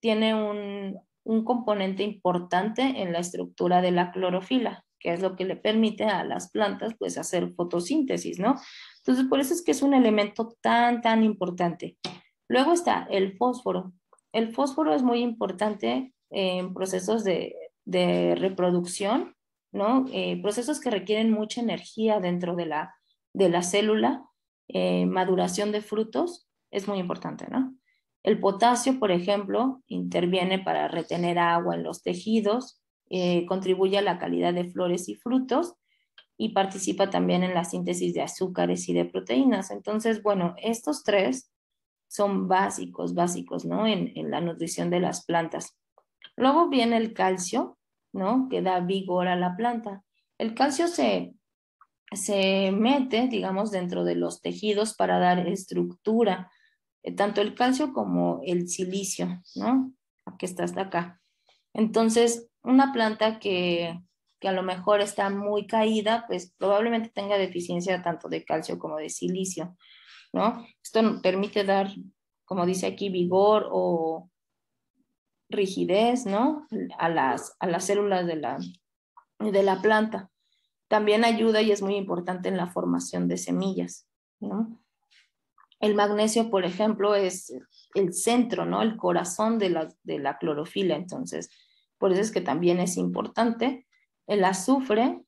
tiene un componente importante en la estructura de la clorofila, que es lo que le permite a las plantas, pues, hacer fotosíntesis, ¿no? Entonces, por eso es que es un elemento tan importante. Luego está el fósforo. El fósforo es muy importante en procesos de reproducción, ¿no? Procesos que requieren mucha energía dentro de la célula, maduración de frutos, es muy importante, ¿no? El potasio, por ejemplo, interviene para retener agua en los tejidos, contribuye a la calidad de flores y frutos y participa también en la síntesis de azúcares y de proteínas. Entonces, bueno, estos tres son básicos, ¿no? En la nutrición de las plantas. Luego viene el calcio, ¿no? Que da vigor a la planta. El calcio se mete, digamos, dentro de los tejidos para dar estructura, tanto el calcio como el silicio, ¿no? Aquí está hasta acá. Entonces, una planta que a lo mejor está muy caída, pues probablemente tenga deficiencia tanto de calcio como de silicio, ¿no? Esto permite dar, como dice aquí, vigor o rigidez, ¿no? A las células de la planta. También ayuda y es muy importante en la formación de semillas, ¿no? El magnesio, por ejemplo, es el centro, ¿no? El corazón de la clorofila. Entonces, por eso es que también es importante. El azufre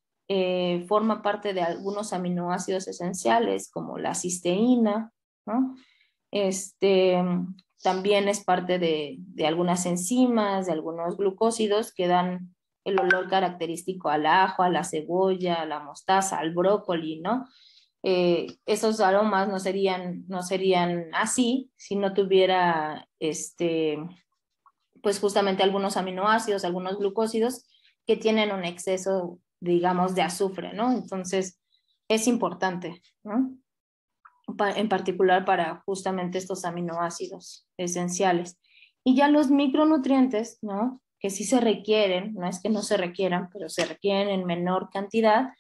forma parte de algunos aminoácidos esenciales, como la cisteína, ¿no? También es parte de algunas enzimas, de algunos glucósidos que dan el olor característico al ajo, a la cebolla, a la mostaza, al brócoli, ¿no? Esos aromas no serían así si no tuviera pues justamente algunos aminoácidos, algunos glucósidos que tienen un exceso, digamos, de azufre, ¿no? Entonces es importante, ¿no? En particular para justamente estos aminoácidos esenciales. Y ya los micronutrientes, ¿no? Que sí se requieren, no es que no se requieran, pero se requieren en menor cantidad.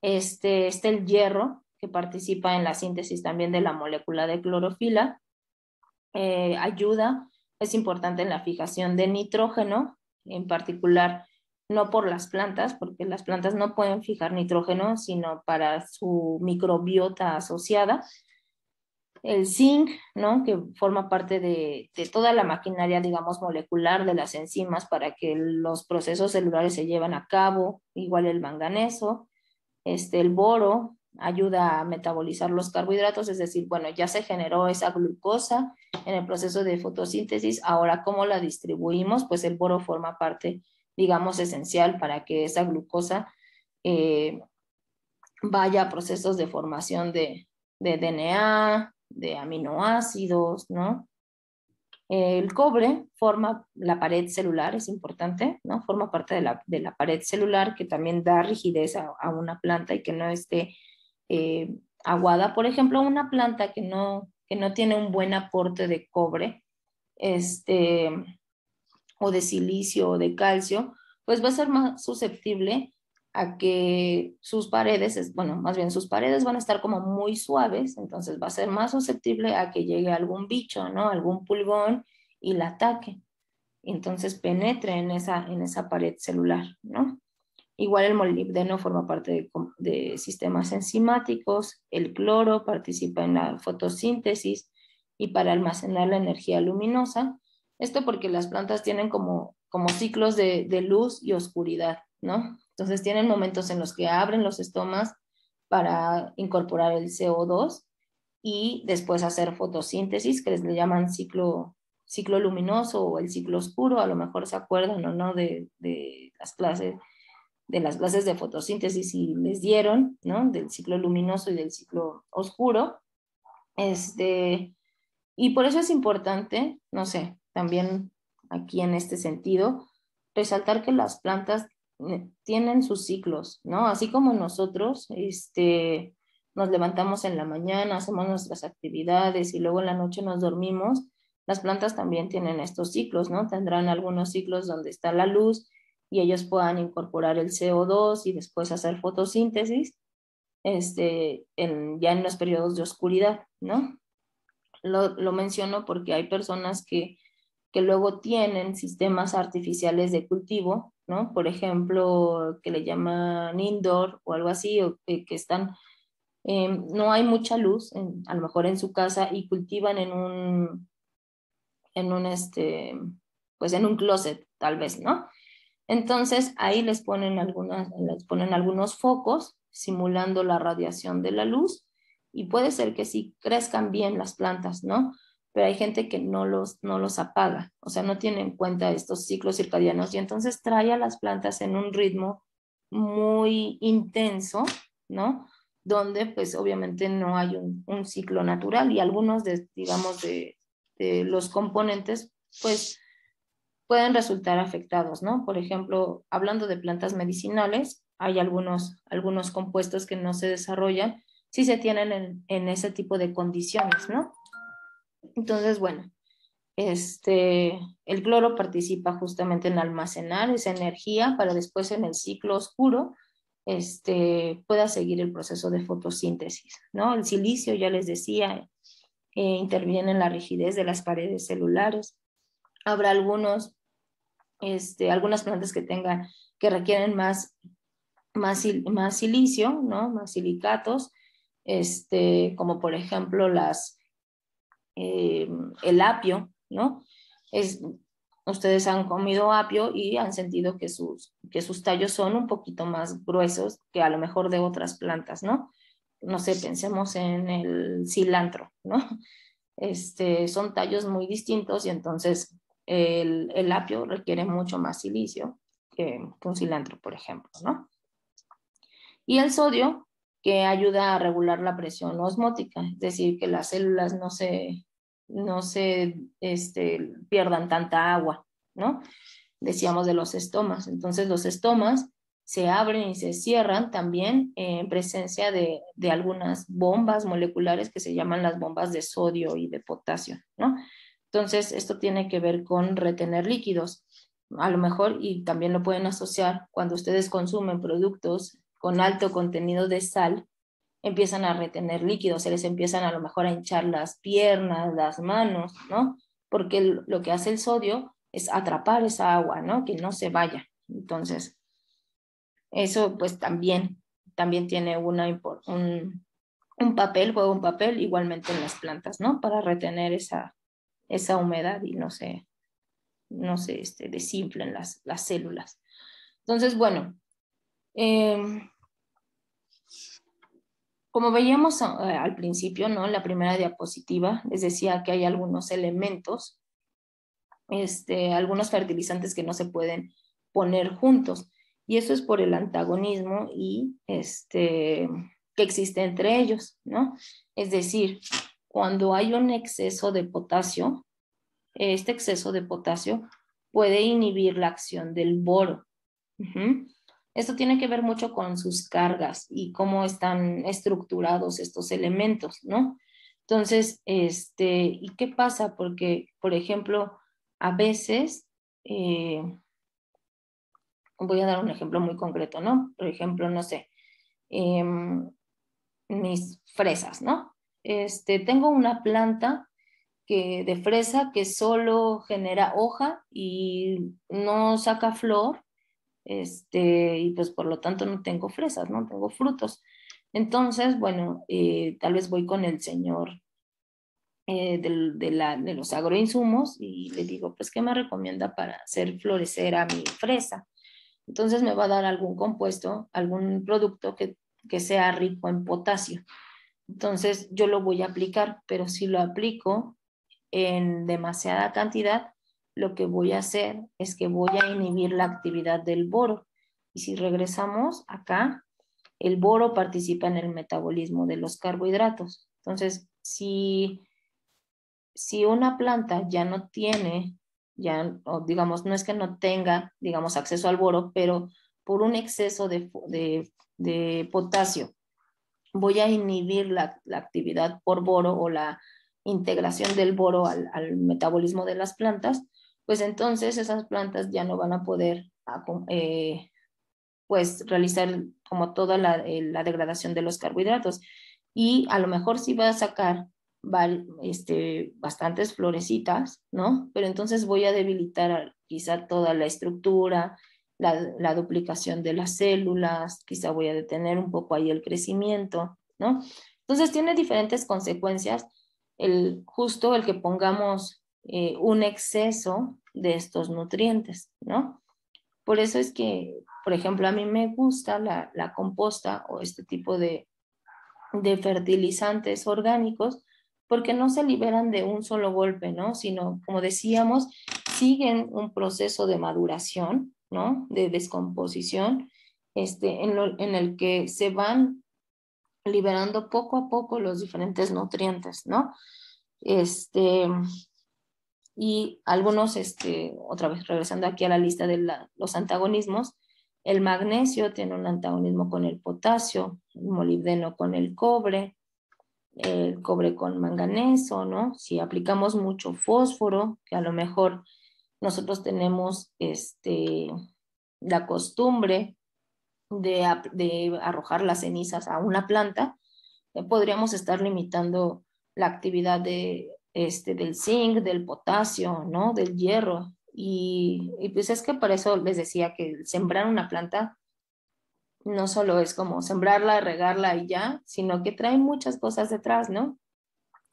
El hierro, que participa en la síntesis también de la molécula de clorofila, ayuda, es importante en la fijación de nitrógeno, en particular no por las plantas, porque las plantas no pueden fijar nitrógeno, sino para su microbiota asociada. El zinc, ¿no? Que forma parte de toda la maquinaria, digamos, molecular de las enzimas para que los procesos celulares se lleven a cabo, igual el manganeso. El boro ayuda a metabolizar los carbohidratos, es decir, bueno, ya se generó esa glucosa en el proceso de fotosíntesis, ahora ¿cómo la distribuimos? Pues el boro forma parte, digamos, esencial para que esa glucosa vaya a procesos de formación de DNA, de aminoácidos, ¿no? El cobre forma la pared celular, es importante, ¿no? Forma parte de la pared celular que también da rigidez a una planta y que no esté aguada. Por ejemplo, una planta que no tiene un buen aporte de cobre, o de silicio o de calcio, pues va a ser más susceptible a que sus paredes, bueno, más bien sus paredes van a estar como muy suaves, entonces va a ser más susceptible a que llegue algún bicho, ¿no? Algún pulgón y la ataque. Entonces penetre en esa pared celular, ¿no? Igual el molibdeno forma parte de sistemas enzimáticos, el cloro participa en la fotosíntesis y para almacenar la energía luminosa. Esto porque las plantas tienen como ciclos de luz y oscuridad, ¿no? Entonces tienen momentos en los que abren los estomas para incorporar el CO2 y después hacer fotosíntesis, que le llaman ciclo luminoso o el ciclo oscuro. A lo mejor se acuerdan o no de las clases de fotosíntesis y les dieron, ¿no? Del ciclo luminoso y del ciclo oscuro. Y por eso es importante, no sé, también aquí en este sentido, resaltar que las plantas tienen sus ciclos, ¿no? Así como nosotros, nos levantamos en la mañana, hacemos nuestras actividades y luego en la noche nos dormimos, las plantas también tienen estos ciclos, ¿no? Tendrán algunos ciclos donde está la luz y ellos puedan incorporar el CO2 y después hacer fotosíntesis, ya en los periodos de oscuridad, ¿no? Lo menciono porque hay personas que luego tienen sistemas artificiales de cultivo, ¿no? Por ejemplo, que le llaman indoor o algo así, o que están, no hay mucha luz, a lo mejor en su casa, y cultivan en un pues en un closet, tal vez, ¿no? Entonces ahí les ponen algunos focos simulando la radiación de la luz y puede ser que sí crezcan bien las plantas, ¿no? Pero hay gente que no los apaga, o sea, no tiene en cuenta estos ciclos circadianos y entonces trae a las plantas en un ritmo muy intenso, ¿no? Donde pues obviamente no hay un ciclo natural y algunos digamos, de los componentes pues pueden resultar afectados, ¿no? Por ejemplo, hablando de plantas medicinales, hay algunos compuestos que no se desarrollan si se tienen en ese tipo de condiciones, ¿no? Entonces, bueno, el cloro participa justamente en almacenar esa energía para después en el ciclo oscuro pueda seguir el proceso de fotosíntesis, ¿no? El silicio, ya les decía, interviene en la rigidez de las paredes celulares. Habrá algunas plantas que requieren más silicio, ¿no? Más silicatos, como por ejemplo las el apio, ¿no? Ustedes han comido apio y han sentido que sus tallos son un poquito más gruesos que a lo mejor de otras plantas, ¿no? No sé, pensemos en el cilantro, ¿no? Son tallos muy distintos y entonces el apio requiere mucho más silicio que un cilantro, por ejemplo, ¿no? Y el sodio, que ayuda a regular la presión osmótica, es decir, que las células no se pierdan tanta agua, ¿no? Decíamos de los estomas. Entonces los estomas se abren y se cierran también en presencia de algunas bombas moleculares que se llaman las bombas de sodio y de potasio, ¿no? Entonces esto tiene que ver con retener líquidos. A lo mejor, y también lo pueden asociar cuando ustedes consumen productos con alto contenido de sal, empiezan a retener líquidos, se les empiezan a lo mejor a hinchar las piernas, las manos, ¿no? Porque lo que hace el sodio es atrapar esa agua, ¿no? Que no se vaya. Entonces, eso pues también tiene un papel, juega un papel igualmente en las plantas, ¿no? Para retener esa humedad y no se desinflen las células. Entonces, bueno, como veíamos al principio, ¿no? La primera diapositiva, les decía que hay algunos elementos, algunos fertilizantes que no se pueden poner juntos. Y eso es por el antagonismo y que existe entre ellos, ¿no? Es decir, cuando hay un exceso de potasio, este exceso de potasio puede inhibir la acción del boro. Esto tiene que ver mucho con sus cargas y cómo están estructurados estos elementos, ¿no? Entonces, ¿y qué pasa? Porque, por ejemplo, a veces, voy a dar un ejemplo muy concreto, ¿no? Por ejemplo, no sé, mis fresas, ¿no? Tengo una planta de fresa que solo genera hoja y no saca flor, y pues por lo tanto no tengo fresas, no tengo frutos. Entonces, bueno, tal vez voy con el señor de los agroinsumos y le digo, pues, ¿qué me recomienda para hacer florecer a mi fresa? Entonces me va a dar algún compuesto, algún producto que sea rico en potasio. Entonces yo lo voy a aplicar, pero si lo aplico en demasiada cantidad, lo que voy a hacer es que voy a inhibir la actividad del boro. Y si regresamos acá, el boro participa en el metabolismo de los carbohidratos. Entonces, si una planta ya no tiene, o digamos, no es que no tenga, digamos, acceso al boro, pero por un exceso de potasio, voy a inhibir la actividad por boro o la integración del boro al metabolismo de las plantas, pues entonces esas plantas ya no van a poder pues realizar como toda la degradación de los carbohidratos. Y a lo mejor sí va a sacar bastantes florecitas, ¿no? Pero entonces voy a debilitar quizá toda la estructura, la duplicación de las células, quizá voy a detener un poco ahí el crecimiento, ¿no? Entonces tiene diferentes consecuencias justo el que pongamos un exceso de estos nutrientes, ¿no? Por eso es que, por ejemplo, a mí me gusta la composta o este tipo de fertilizantes orgánicos porque no se liberan de un solo golpe, ¿no? Sino, como decíamos, siguen un proceso de maduración, ¿no? De descomposición, en el que se van liberando poco a poco los diferentes nutrientes, ¿no? Y algunos, otra vez regresando aquí a la lista de los antagonismos, el magnesio tiene un antagonismo con el potasio, el molibdeno con el cobre con manganeso, ¿no? Si aplicamos mucho fósforo, que a lo mejor nosotros tenemos la costumbre de arrojar las cenizas a una planta, podríamos estar limitando la actividad del zinc, del potasio, ¿no? Del hierro. Y pues es que por eso les decía que sembrar una planta no solo es como sembrarla, regarla y ya, sino que trae muchas cosas detrás, ¿no?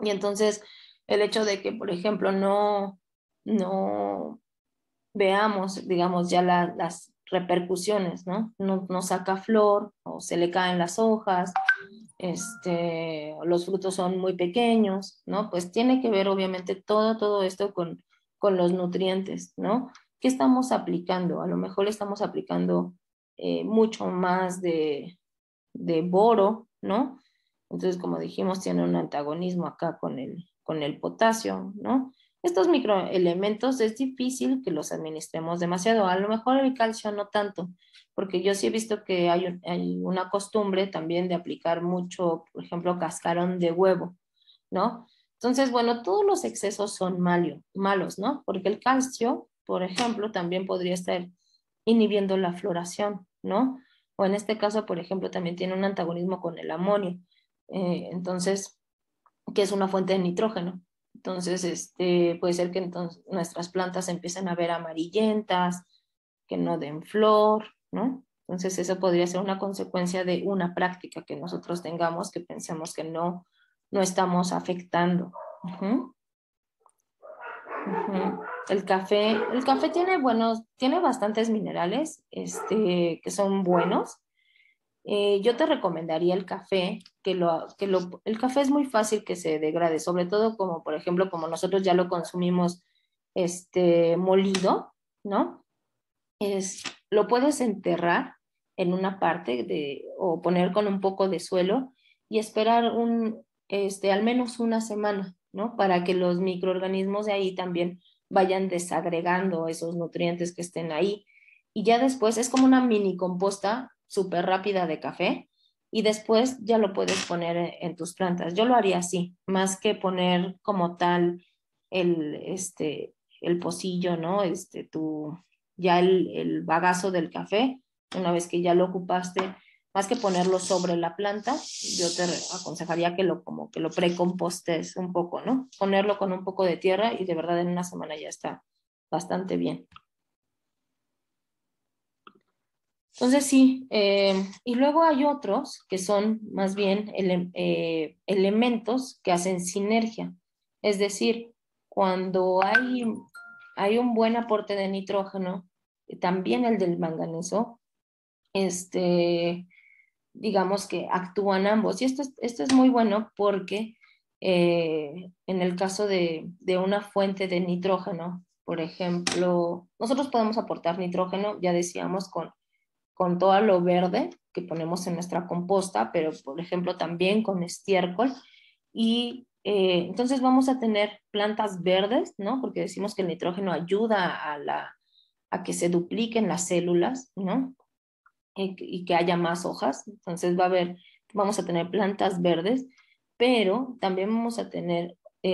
Y entonces el hecho de que, por ejemplo, no veamos, digamos, ya las repercusiones, ¿no? No saca flor o se le caen las hojas, los frutos son muy pequeños, ¿no? Pues tiene que ver obviamente todo esto con los nutrientes, ¿no? ¿Qué estamos aplicando? A lo mejor le estamos aplicando mucho más de boro, ¿no? Entonces, como dijimos, tiene un antagonismo acá con el potasio, ¿no? Estos microelementos es difícil que los administremos demasiado. A lo mejor el calcio no tanto, porque yo sí he visto que hay una costumbre también de aplicar mucho, por ejemplo, cascarón de huevo, ¿no? Entonces, bueno, todos los excesos son malos, ¿no? Porque el calcio, por ejemplo, también podría estar inhibiendo la floración, ¿no? O en este caso, por ejemplo, también tiene un antagonismo con el amonio. Entonces, que es una fuente de nitrógeno. Entonces, puede ser que entonces nuestras plantas empiecen a ver amarillentas, que no den flor, ¿no? Entonces, eso podría ser una consecuencia de una práctica que nosotros tengamos, que pensemos que no estamos afectando. Uh-huh. Uh-huh. El café tiene bastantes minerales, que son buenos. Yo te recomendaría el café, el café es muy fácil que se degrade, sobre todo como, por ejemplo, como nosotros ya lo consumimos, molido, ¿no? Lo puedes enterrar en una parte o poner con un poco de suelo y esperar al menos una semana, ¿no? Para que los microorganismos de ahí también vayan desagregando esos nutrientes que estén ahí. Y ya después es como una mini composta súper rápida de café y después ya lo puedes poner en tus plantas. Yo lo haría así, más que poner como tal el pocillo, ¿no? Ya el bagazo del café, una vez que ya lo ocupaste, más que ponerlo sobre la planta, yo te aconsejaría como que lo precompostes un poco, ¿no? Ponerlo con un poco de tierra y de verdad en una semana ya está bastante bien. Entonces sí, y luego hay otros que son más bien elementos que hacen sinergia. Es decir, cuando hay un buen aporte de nitrógeno, también el del manganeso, digamos que actúan ambos. Y esto es muy bueno porque en el caso de una fuente de nitrógeno, por ejemplo, nosotros podemos aportar nitrógeno, ya decíamos, con todo lo verde que ponemos en nuestra composta, pero por ejemplo también con estiércol. Y entonces vamos a tener plantas verdes, ¿no? Porque decimos que el nitrógeno ayuda a que se dupliquen las células, ¿no? Y que haya más hojas. Entonces vamos a tener plantas verdes, pero también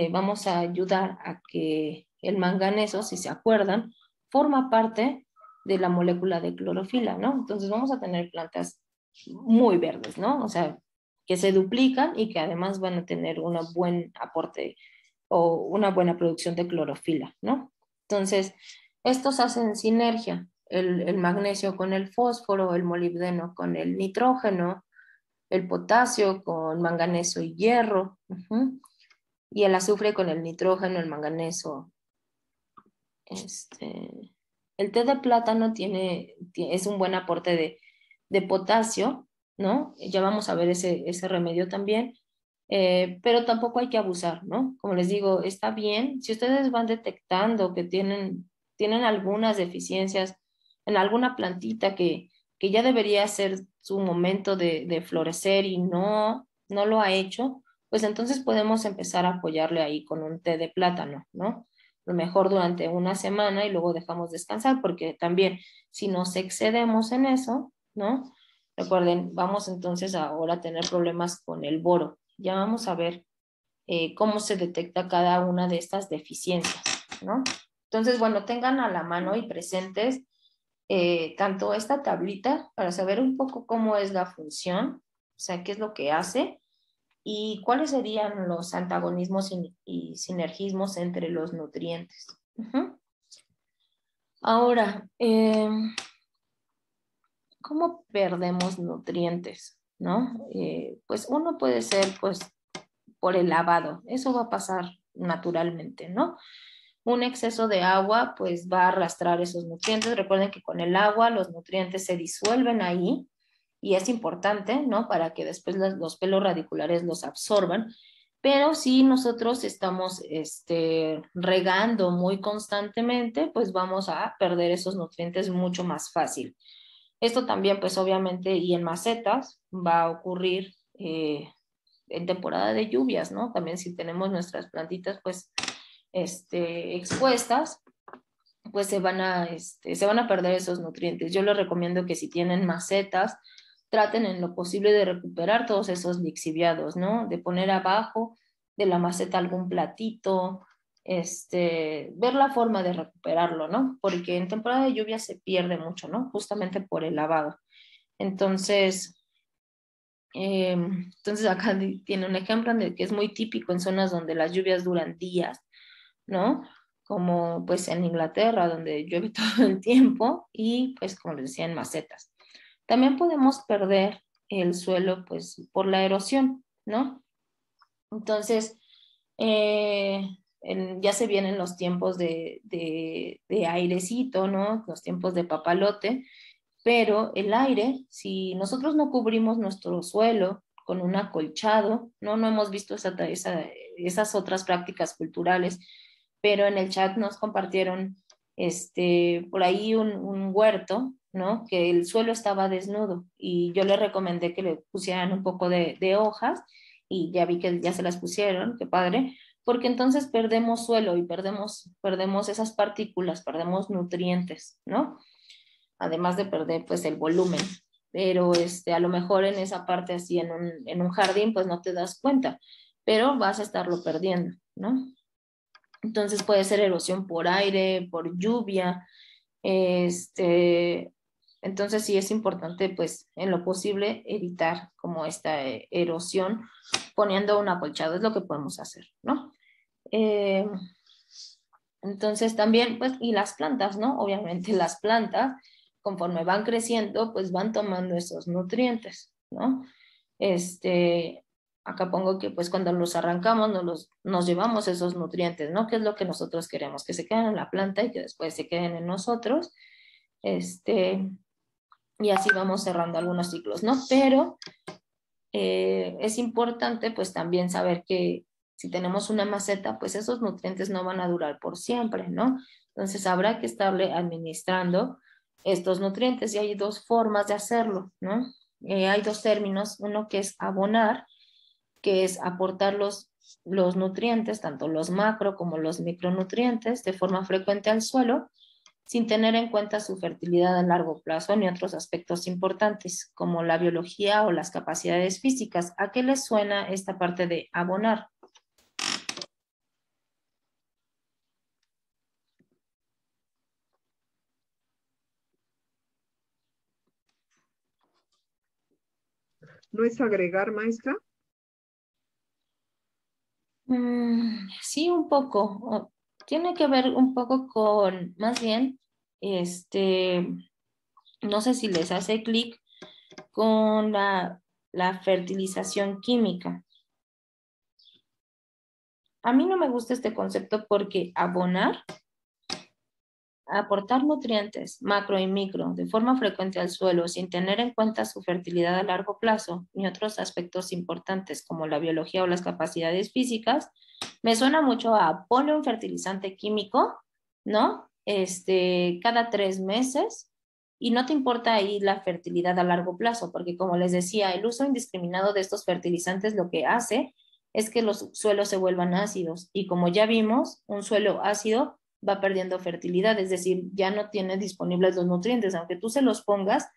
vamos a ayudar a que el manganeso, si se acuerdan, forma parte de la molécula de clorofila, ¿no? Entonces vamos a tener plantas muy verdes, ¿no? O sea, que se duplican y que además van a tener un buen aporte o una buena producción de clorofila, ¿no? Entonces, estos hacen sinergia, el magnesio con el fósforo, el molibdeno con el nitrógeno, el potasio con manganeso y hierro, y el azufre con el nitrógeno, el manganeso. El té de plátano es un buen aporte de potasio, ¿no? Ya vamos a ver ese remedio también, pero tampoco hay que abusar, ¿no? Como les digo, está bien, si ustedes van detectando que tienen algunas deficiencias en alguna plantita que ya debería ser su momento de florecer y no lo ha hecho, pues entonces podemos empezar a apoyarle ahí con un té de plátano, ¿no? Lo mejor durante una semana y luego dejamos descansar, porque también si nos excedemos en eso, ¿no? Recuerden, vamos entonces ahora a tener problemas con el boro. Ya vamos a ver cómo se detecta cada una de estas deficiencias, ¿no? Entonces, bueno, tengan a la mano y presentes tanto esta tablita para saber un poco cómo es la función, o sea, qué es lo que hace y cuáles serían los antagonismos y sinergismos entre los nutrientes. Ahora, ¿cómo perdemos nutrientes? ¿No? Pues uno puede ser pues por el lavado, eso va a pasar naturalmente, ¿no? Un exceso de agua pues va a arrastrar esos nutrientes. Recuerden que con el agua los nutrientes se disuelven ahí y es importante, ¿no? Para que después los pelos radiculares los absorban. Pero si nosotros estamos regando muy constantemente, pues vamos a perder esos nutrientes mucho más fácil. Esto también, pues obviamente, y en macetas va a ocurrir en temporada de lluvias, ¿no? También si tenemos nuestras plantitas, pues, expuestas, pues se van a perder esos nutrientes. Yo les recomiendo que si tienen macetas, traten en lo posible de recuperar todos esos lixiviados, ¿no? De poner abajo de la maceta algún platito, ver la forma de recuperarlo, ¿no? Porque en temporada de lluvia se pierde mucho, ¿no? Justamente por el lavado. Entonces acá tiene un ejemplo de que es muy típico en zonas donde las lluvias duran días, ¿no? Como pues en Inglaterra, donde llueve todo el tiempo y pues como les decía, en macetas. También podemos perder el suelo pues por la erosión, ¿no? Entonces, ya se vienen los tiempos de airecito, ¿no? Los tiempos de papalote, pero el aire, si nosotros no cubrimos nuestro suelo con un acolchado, no hemos visto esas otras prácticas culturales, pero en el chat nos compartieron por ahí un huerto, ¿no? Que el suelo estaba desnudo y yo le recomendé que le pusieran un poco de hojas y ya vi que ya se las pusieron, qué padre, porque entonces perdemos suelo y perdemos esas partículas, perdemos nutrientes, ¿no? Además de perder pues el volumen. Pero a lo mejor en esa parte así en un jardín pues no te das cuenta, pero vas a estarlo perdiendo, ¿no? Entonces puede ser erosión por aire, por lluvia, entonces sí es importante pues en lo posible evitar como esta erosión poniendo un acolchado, es lo que podemos hacer, ¿no? Entonces también pues y las plantas, ¿no? Obviamente las plantas conforme van creciendo pues van tomando esos nutrientes, ¿no? Acá pongo que pues cuando los arrancamos nos llevamos esos nutrientes, ¿no? Que es lo que nosotros queremos, que se queden en la planta y que después se queden en nosotros, y así vamos cerrando algunos ciclos, ¿no? Pero es importante pues también saber que si tenemos una maceta, pues esos nutrientes no van a durar por siempre, ¿no? Entonces habrá que estarle administrando estos nutrientes y hay dos formas de hacerlo, ¿no? Hay dos términos, uno que es abonar, que es aportar los nutrientes, tanto los macro como los micronutrientes, de forma frecuente al suelo, sin tener en cuenta su fertilidad a largo plazo ni otros aspectos importantes, como la biología o las capacidades físicas. ¿A qué les suena esta parte de abonar? ¿No es agregar, maestra? Sí, un poco. Tiene que ver un poco con, más bien, no sé si les hace clic con la fertilización química. A mí no me gusta este concepto porque abonar, aportar nutrientes macro y micro de forma frecuente al suelo sin tener en cuenta su fertilidad a largo plazo ni otros aspectos importantes como la biología o las capacidades físicas, me suena mucho a pone un fertilizante químico, ¿no? Cada 3 meses y no te importa ahí la fertilidad a largo plazo, porque como les decía, el uso indiscriminado de estos fertilizantes lo que hace es que los suelos se vuelvan ácidos y como ya vimos, un suelo ácido va perdiendo fertilidad, es decir, ya no tiene disponibles los nutrientes, aunque tú se los pongas,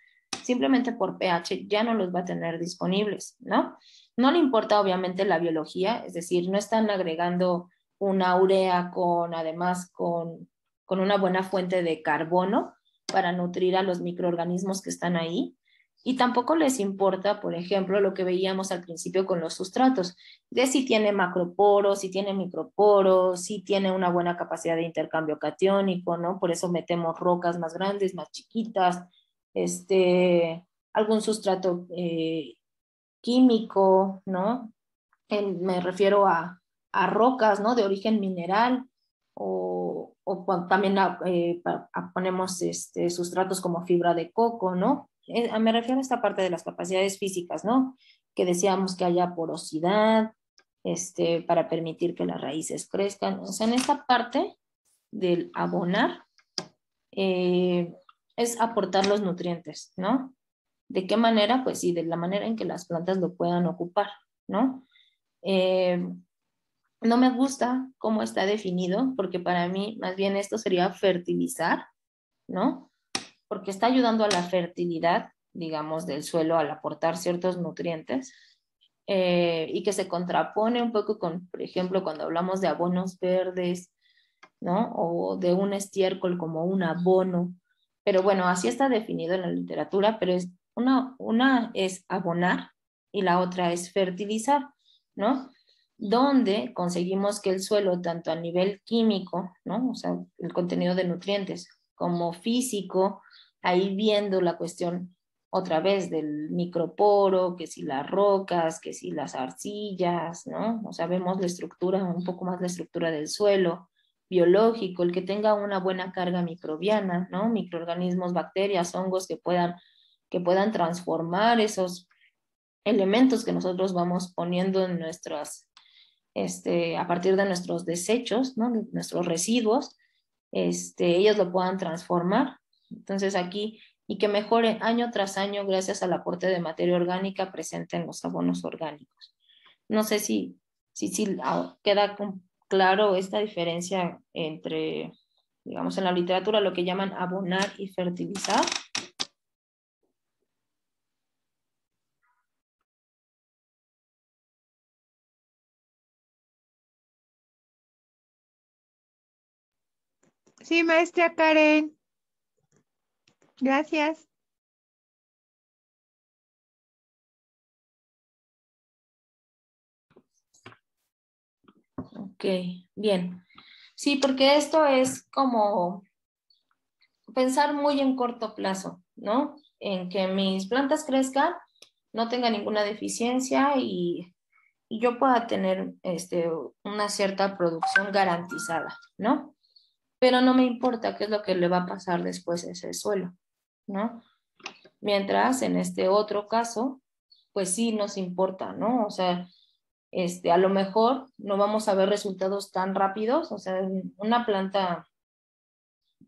simplemente por pH ya no los va a tener disponibles, ¿no? No le importa obviamente la biología, es decir, no están agregando una urea además con una buena fuente de carbono para nutrir a los microorganismos que están ahí. Y tampoco les importa, por ejemplo, lo que veíamos al principio con los sustratos, de si tiene macroporos, si tiene microporos, si tiene una buena capacidad de intercambio catiónico, ¿no? Por eso metemos rocas más grandes, más chiquitas, algún sustrato químico, ¿no? Me refiero a a rocas, ¿no? De origen mineral, o también ponemos sustratos como fibra de coco, ¿no? Me refiero a esta parte de las capacidades físicas, ¿no? Que decíamos que haya porosidad, para permitir que las raíces crezcan. O sea, en esta parte del abonar, es aportar los nutrientes, ¿no? ¿De qué manera? Pues sí, de la manera en que las plantas lo puedan ocupar, ¿no? No me gusta cómo está definido, porque para mí más bien esto sería fertilizar, ¿no? Porque está ayudando a la fertilidad, digamos, del suelo al aportar ciertos nutrientes, y que se contrapone un poco con, por ejemplo, cuando hablamos de abonos verdes, ¿no? O de un estiércol como un abono. Pero bueno, así está definido en la literatura, pero es una es abonar y la otra es fertilizar, ¿no? Donde conseguimos que el suelo, tanto a nivel químico, ¿no? O sea, el contenido de nutrientes, como físico, ahí viendo la cuestión otra vez del microporo, que si las rocas, que si las arcillas, ¿no? O sea, vemos la estructura, un poco más la estructura del suelo, biológico, el que tenga una buena carga microbiana, ¿no? Microorganismos, bacterias, hongos que puedan transformar esos elementos que nosotros vamos poniendo en a partir de nuestros desechos, ¿no? De nuestros residuos, ellos lo puedan transformar. Entonces aquí, y que mejore año tras año gracias al aporte de materia orgánica presente en los abonos orgánicos. No sé si queda claro esta diferencia entre, digamos, en la literatura lo que llaman abonar y fertilizar. Sí, maestra Karen. Gracias. Ok, bien. Sí, porque esto es como pensar muy en corto plazo, ¿no? En que mis plantas crezcan, no tengan ninguna deficiencia y yo pueda tener una cierta producción garantizada, ¿no? Pero no me importa qué es lo que le va a pasar después a ese suelo, ¿no? Mientras en este otro caso, pues sí nos importa, ¿no? O sea, a lo mejor no vamos a ver resultados tan rápidos, o sea, una planta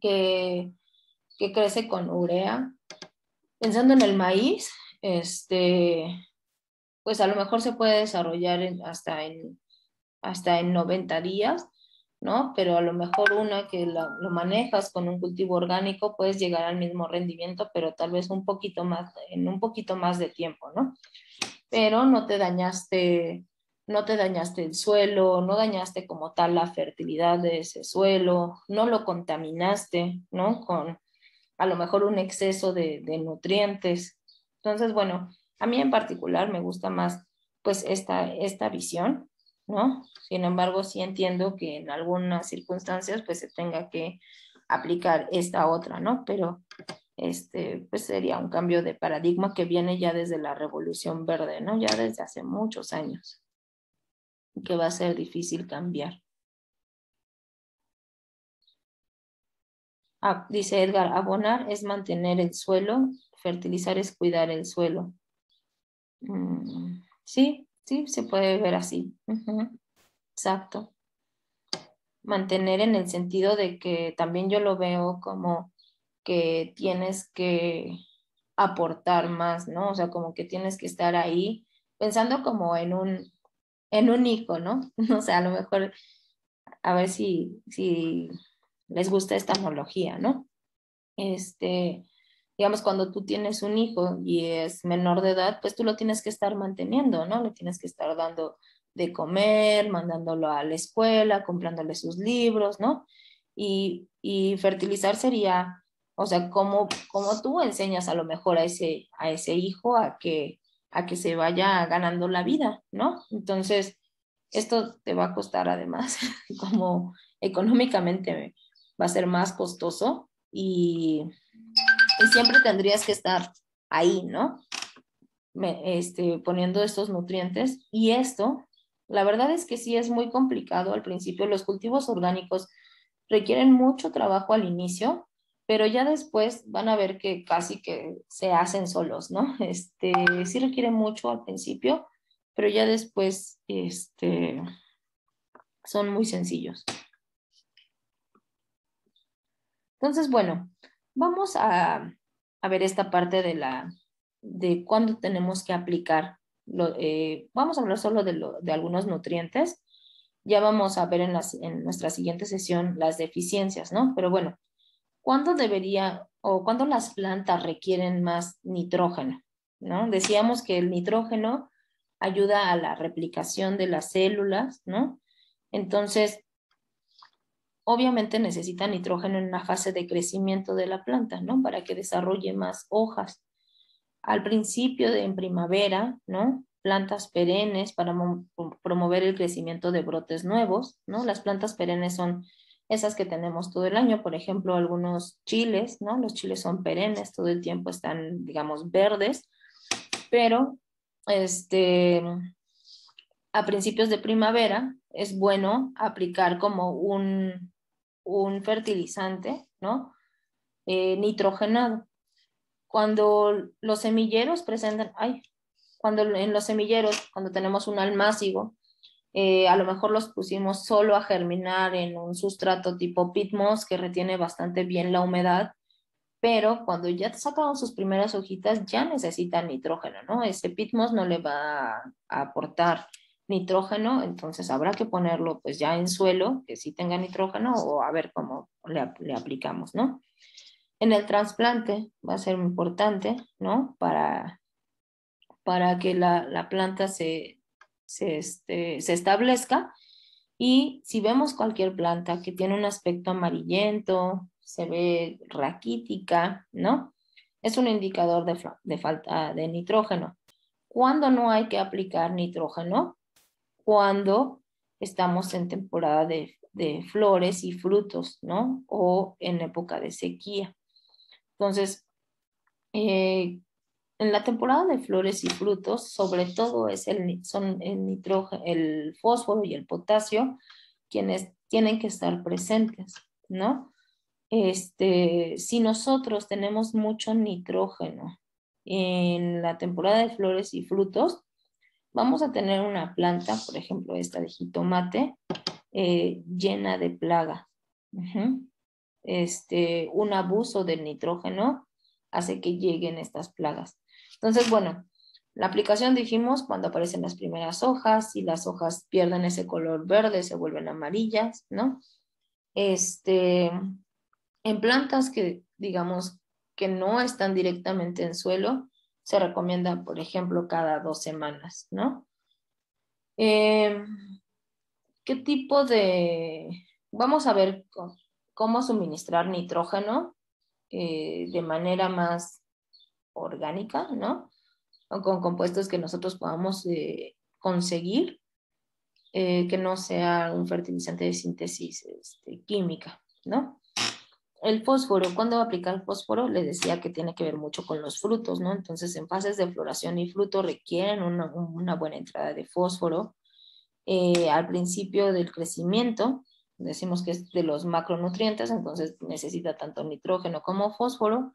que, que crece con urea, pensando en el maíz, pues a lo mejor se puede desarrollar hasta en 90 días, ¿no? Pero a lo mejor una que lo manejas con un cultivo orgánico puedes llegar al mismo rendimiento, pero tal vez en un poquito más de tiempo, ¿no? Pero no te dañaste el suelo, no dañaste como tal la fertilidad de ese suelo, no lo contaminaste, ¿no? Con a lo mejor un exceso de nutrientes. Entonces, bueno, a mí en particular me gusta más pues esta visión, ¿no? Sin embargo, sí entiendo que en algunas circunstancias pues se tenga que aplicar esta otra, ¿no? Pero pues sería un cambio de paradigma que viene ya desde la Revolución Verde, ¿no? Ya desde hace muchos años, que va a ser difícil cambiar. Dice Edgar, abonar es mantener el suelo, fertilizar es cuidar el suelo. Sí, se puede ver así. Exacto. Mantener en el sentido de que también yo lo veo como que tienes que aportar más, ¿no? O sea, como que tienes que estar ahí pensando como en un hijo, ¿no? O sea, a lo mejor, a ver si les gusta esta analogía, ¿no? Digamos, cuando tú tienes un hijo y es menor de edad, pues tú lo tienes que estar manteniendo, ¿no? Le tienes que estar dando de comer, mandándolo a la escuela, comprándole sus libros, ¿no? Y fertilizar sería, o sea, como tú enseñas a lo mejor a ese hijo a que se vaya ganando la vida, ¿no? Entonces, esto te va a costar además, como económicamente va a ser más costoso y siempre tendrías que estar ahí, ¿no? Poniendo estos nutrientes y esto, La verdad es que sí es muy complicado al principio. Los cultivos orgánicos requieren mucho trabajo al inicio, pero ya después van a ver que casi que se hacen solos, ¿no? Sí requiere mucho al principio, pero ya después, son muy sencillos. Entonces, bueno, vamos a ver esta parte de cuándo tenemos que aplicar. Vamos a hablar solo de algunos nutrientes. Ya vamos a ver en nuestra siguiente sesión las deficiencias, ¿no? Pero bueno, ¿cuándo debería o cuándo las plantas requieren más nitrógeno? ¿No? Decíamos que el nitrógeno ayuda a la replicación de las células, ¿no? Entonces, obviamente necesita nitrógeno en una fase de crecimiento de la planta, ¿no? Para que desarrolle más hojas. Al principio en primavera, ¿no? Plantas perennes para promover el crecimiento de brotes nuevos, ¿no? Las plantas perennes son esas que tenemos todo el año, por ejemplo, algunos chiles, ¿no? Los chiles son perennes, todo el tiempo están, digamos, verdes, pero a principios de primavera es bueno aplicar como un fertilizante, ¿no? Nitrogenado. Cuando los semilleros presentan, cuando en los semilleros, cuando tenemos un almácigo, a lo mejor los pusimos solo a germinar en un sustrato tipo peat moss que retiene bastante bien la humedad, pero cuando ya sacaron sus primeras hojitas ya necesitan nitrógeno, ¿no? Ese peat moss no le va a aportar nitrógeno, entonces habrá que ponerlo pues ya en suelo que sí tenga nitrógeno o a ver cómo le aplicamos, ¿no? En el trasplante va a ser importante, ¿no? Para que la planta se establezca. Y si vemos cualquier planta que tiene un aspecto amarillento, se ve raquítica, ¿no? Es un indicador de falta de nitrógeno. ¿Cuándo no hay que aplicar nitrógeno? Cuando estamos en temporada de flores y frutos, ¿no? O en época de sequía. Entonces, en la temporada de flores y frutos, sobre todo son el nitrógeno, el fósforo y el potasio quienes tienen que estar presentes, ¿no? Si nosotros tenemos mucho nitrógeno en la temporada de flores y frutos, vamos a tener una planta, por ejemplo, esta de jitomate, llena de plagas. Un abuso del nitrógeno hace que lleguen estas plagas. Entonces, bueno, la aplicación dijimos cuando aparecen las primeras hojas y las hojas pierden ese color verde, se vuelven amarillas, ¿no? En plantas que, digamos, que no están directamente en suelo, se recomienda, por ejemplo, cada 2 semanas, ¿no? ¿Qué tipo de...? Vamos a ver cómo suministrar nitrógeno de manera más orgánica, ¿no? O con compuestos que nosotros podamos conseguir, que no sea un fertilizante de síntesis química, ¿no? El fósforo, ¿cuándo aplicar el fósforo? Le decía que tiene que ver mucho con los frutos, ¿no? Entonces, en fases de floración y fruto requieren una buena entrada de fósforo. Al principio del crecimiento, decimos que es de los macronutrientes, entonces necesita tanto nitrógeno como fósforo.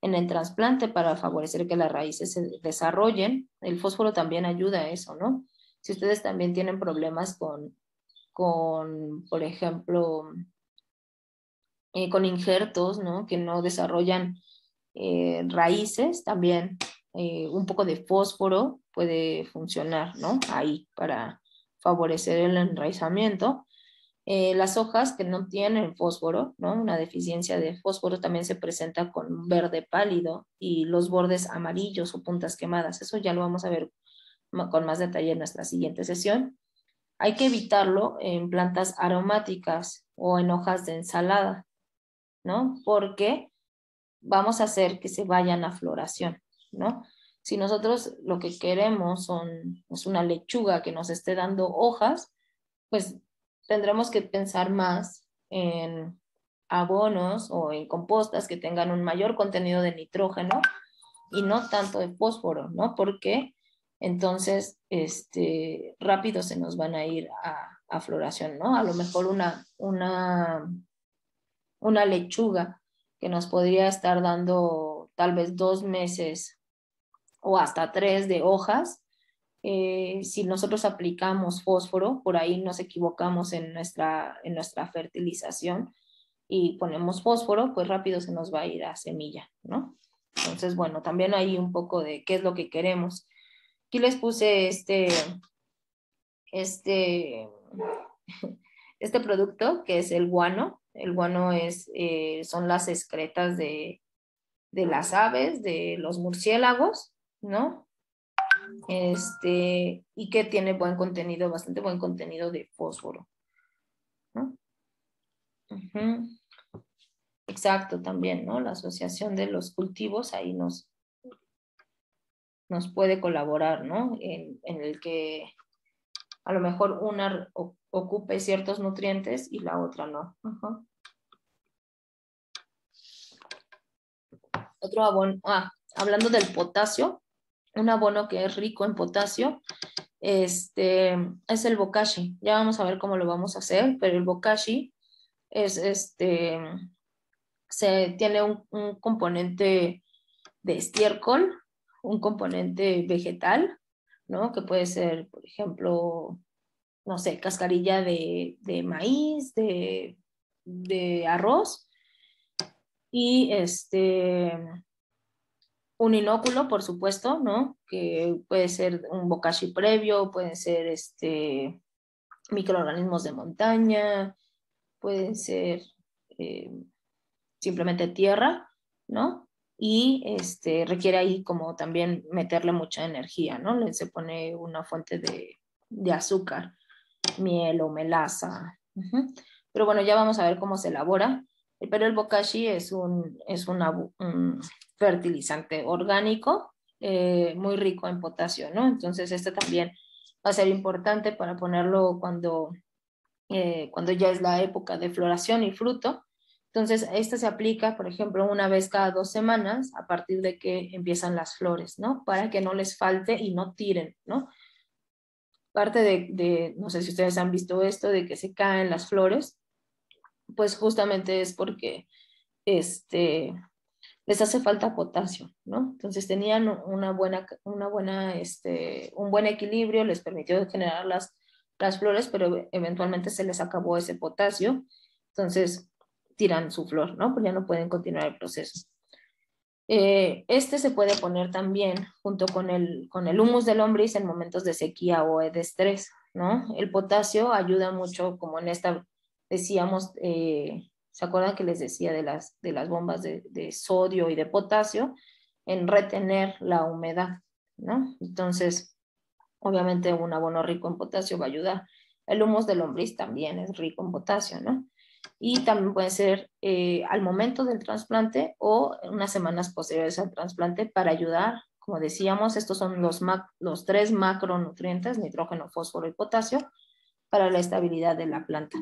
En el trasplante, para favorecer que las raíces se desarrollen, el fósforo también ayuda a eso, ¿no? Si ustedes también tienen problemas por ejemplo, con injertos, ¿no? Que no desarrollan raíces, también un poco de fósforo puede funcionar, ¿no? Ahí para favorecer el enraizamiento. Las hojas que no tienen fósforo, ¿no? Una deficiencia de fósforo también se presenta con verde pálido y los bordes amarillos o puntas quemadas. Eso ya lo vamos a ver con más detalle en nuestra siguiente sesión. Hay que evitarlo en plantas aromáticas o en hojas de ensalada, ¿no? Porque vamos a hacer que se vayan a floración, ¿no? Si nosotros lo que queremos es una lechuga que nos esté dando hojas, pues tendremos que pensar más en abonos o en compostas que tengan un mayor contenido de nitrógeno y no tanto de fósforo, ¿no? Porque Entonces, rápido se nos van a ir a floración, ¿no? A lo mejor una lechuga que nos podría estar dando tal vez 2 meses o hasta 3 de hojas. Si nosotros aplicamos fósforo, por ahí nos equivocamos en nuestra fertilización y ponemos fósforo, pues rápido se nos va a ir a semilla, ¿no? Entonces, bueno, también hay un poco de qué es lo que queremos. Aquí les puse este producto que es el guano. El guano son las excretas de las aves, de los murciélagos, ¿no? Y que tiene buen contenido, bastante buen contenido de fósforo, ¿no? Exacto, también, ¿no? La asociación de los cultivos ahí nos puede colaborar, ¿no? En el que a lo mejor una ocupe ciertos nutrientes y la otra no. Otro abono, hablando del potasio, un abono que es rico en potasio, es el bokashi. Ya vamos a ver cómo lo vamos a hacer, pero el bokashi tiene un componente de estiércol, un componente vegetal, ¿no? Que puede ser, por ejemplo, no sé, cascarilla de maíz, de arroz, y un inóculo, por supuesto, ¿no? Que puede ser un bokashi previo, pueden ser microorganismos de montaña, pueden ser simplemente tierra, ¿no? Y requiere ahí como también meterle mucha energía, ¿no? Se pone una fuente de azúcar, miel o melaza. Pero bueno, ya vamos a ver cómo se elabora. Pero el bokashi es un fertilizante orgánico muy rico en potasio, ¿no? Entonces también va a ser importante para ponerlo cuando ya es la época de floración y fruto. Entonces, se aplica, por ejemplo, una vez cada 2 semanas a partir de que empiezan las flores, ¿no? Para que no les falte y no tiren, ¿no? Parte no sé si ustedes han visto esto, de que se caen las flores, pues justamente es porque les hace falta potasio, ¿no? Entonces tenían un buen equilibrio, les permitió generar las flores, pero eventualmente se les acabó ese potasio, entonces tiran su flor, ¿no? Pues ya no pueden continuar el proceso. Se puede poner también junto con el humus de lombriz en momentos de sequía o de estrés, ¿no? El potasio ayuda mucho, como en esta decíamos, ¿se acuerdan que les decía de las bombas de sodio y de potasio? En retener la humedad, ¿no? Entonces, obviamente un abono rico en potasio va a ayudar. El humus de lombriz también es rico en potasio, ¿no? Y también puede ser al momento del trasplante o unas semanas posteriores al trasplante para ayudar, como decíamos, estos son los 3 macronutrientes, nitrógeno, fósforo y potasio, para la estabilidad de la planta.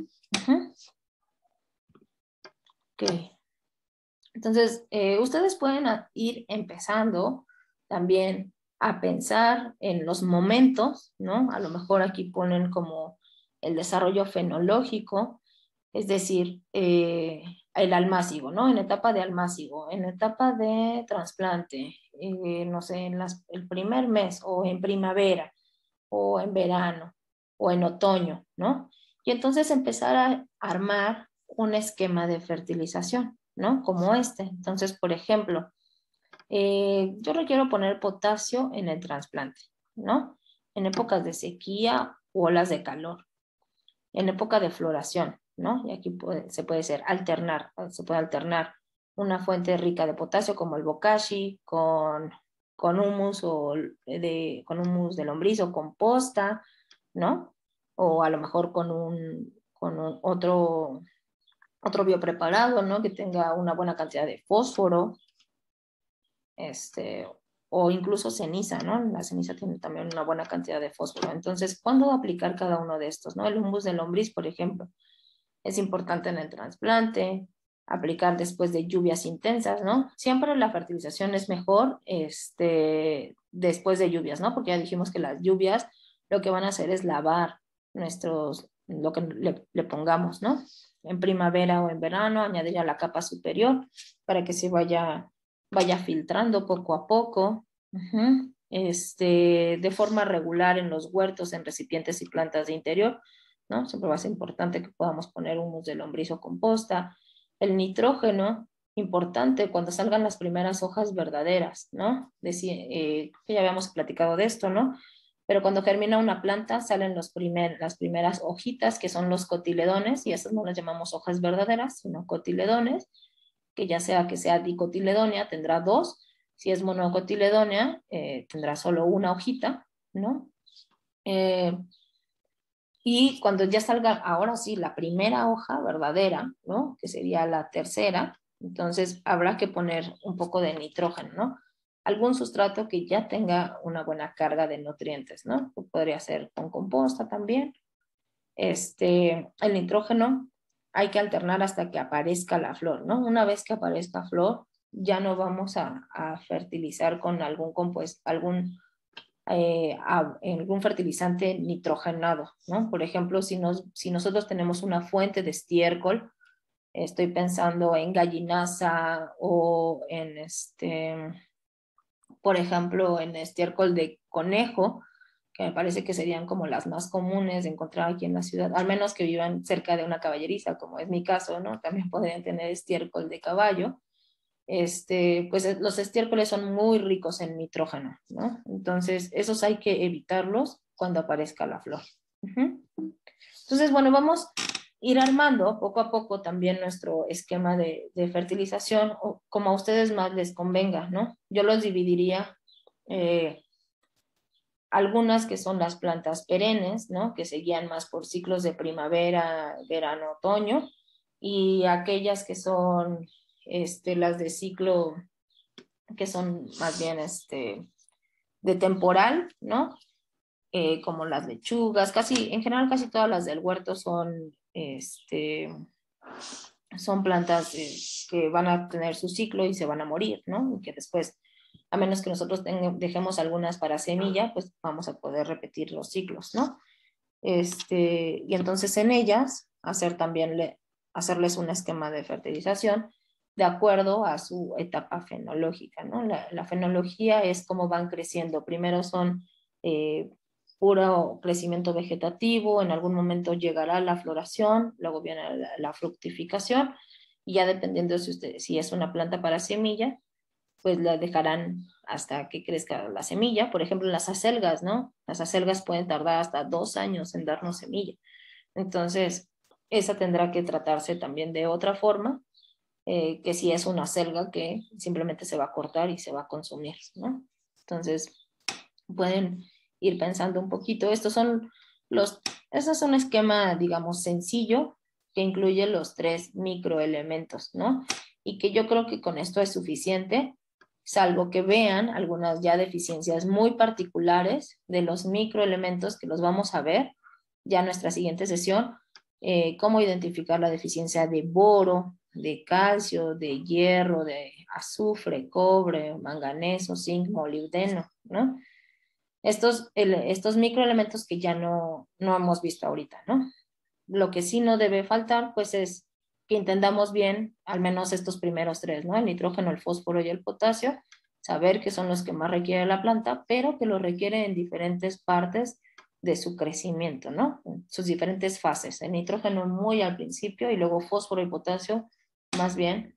Ok. Entonces, ustedes pueden ir empezando también a pensar en los momentos, ¿no? A lo mejor aquí ponen como el desarrollo fenológico, es decir, el almácigo, ¿no? En etapa de almácigo, en etapa de trasplante, no sé, el primer mes o en primavera o en verano o en otoño, ¿no? Y entonces empezar a armar un esquema de fertilización, ¿no? Como Entonces, por ejemplo, yo requiero poner potasio en el trasplante, ¿no? En épocas de sequía u olas de calor, en época de floración, ¿no? Y aquí se puede alternar una fuente rica de potasio como el bokashi con humus con humus de lombriz o composta, ¿no? O a lo mejor con otro biopreparado, ¿no? Que tenga una buena cantidad de fósforo, o incluso ceniza, ¿no? La ceniza tiene también una buena cantidad de fósforo. Entonces, ¿cuándo aplicar cada uno de estos, ¿no? El humus de lombriz, por ejemplo, es importante en el trasplante, aplicar después de lluvias intensas, ¿no? Siempre la fertilización es mejor después de lluvias, ¿no? Porque ya dijimos que las lluvias lo que van a hacer es lavar lo que le pongamos, ¿no? En primavera o en verano, añadir a la capa superior para que se vaya filtrando poco a poco. De forma regular en los huertos, en recipientes y plantas de interior, ¿no? Siempre va a ser importante que podamos poner humus de lombriz o composta. El nitrógeno, importante cuando salgan las primeras hojas verdaderas, ¿no? Que ya habíamos platicado de esto, ¿no? Pero cuando germina una planta salen las primeras hojitas, que son los cotiledones, y esas no las llamamos hojas verdaderas, sino cotiledones, que sea dicotiledonia, tendrá 2. Si es monocotiledonia, tendrá solo una hojita, ¿no? Y cuando ya salga, ahora sí, la primera hoja verdadera, ¿no? Que sería la tercera, entonces habrá que poner un poco de nitrógeno, ¿no? Algún sustrato que ya tenga una buena carga de nutrientes, ¿no? Podría ser con composta también. El nitrógeno hay que alternar hasta que aparezca la flor, ¿no? Una vez que aparezca flor, ya no vamos a fertilizar con algún compuesto, algún fertilizante nitrogenado, ¿no? Por ejemplo, si nosotros tenemos una fuente de estiércol, estoy pensando en gallinaza o por ejemplo, en estiércol de conejo, que me parece que serían como las más comunes de encontrar aquí en la ciudad, al menos que vivan cerca de una caballeriza, como es mi caso, ¿no? También podrían tener estiércol de caballo. Pues los estiércoles son muy ricos en nitrógeno, ¿no? Entonces, esos hay que evitarlos cuando aparezca la flor. Entonces, bueno, vamos a ir armando poco a poco también nuestro esquema de fertilización, o como a ustedes más les convenga, ¿no? Yo los dividiría algunas que son las plantas perennes, ¿no? Que se guían más por ciclos de primavera, verano, otoño, y aquellas que son las de ciclo, que son más bien de temporal, ¿no? Como las lechugas, en general casi todas las del huerto son plantas que van a tener su ciclo y se van a morir, ¿no? Y que después, a menos que nosotros dejemos algunas para semilla, pues vamos a poder repetir los ciclos, ¿no? Y entonces en ellas hacerles un esquema de fertilización de acuerdo a su etapa fenológica, ¿no? La fenología es cómo van creciendo. Primero son puro crecimiento vegetativo, en algún momento llegará la floración, luego viene la fructificación, y ya dependiendo si es una planta para semilla, pues la dejarán hasta que crezca la semilla. Por ejemplo, las acelgas, ¿no? Las acelgas pueden tardar hasta 2 años en darnos semilla. Entonces, esa tendrá que tratarse también de otra forma, que si es una acelga que simplemente se va a cortar y se va a consumir, ¿no? Entonces, pueden ir pensando un poquito. Este es un esquema, digamos, sencillo, que incluye los 3 microelementos, ¿no? Y que yo creo que con esto es suficiente, salvo que vean algunas ya deficiencias muy particulares de los microelementos, que los vamos a ver ya en nuestra siguiente sesión, cómo identificar la deficiencia de boro, de calcio, de hierro, de azufre, cobre, manganeso, zinc, molibdeno, ¿no? Estos microelementos que ya no hemos visto ahorita, ¿no? Lo que sí no debe faltar, pues, es que entendamos bien al menos estos primeros 3, ¿no? El nitrógeno, el fósforo y el potasio, saber que son los que más requiere la planta, pero que lo requiere en diferentes partes de su crecimiento, ¿no? Sus diferentes fases. El nitrógeno muy al principio y luego fósforo y potasio más bien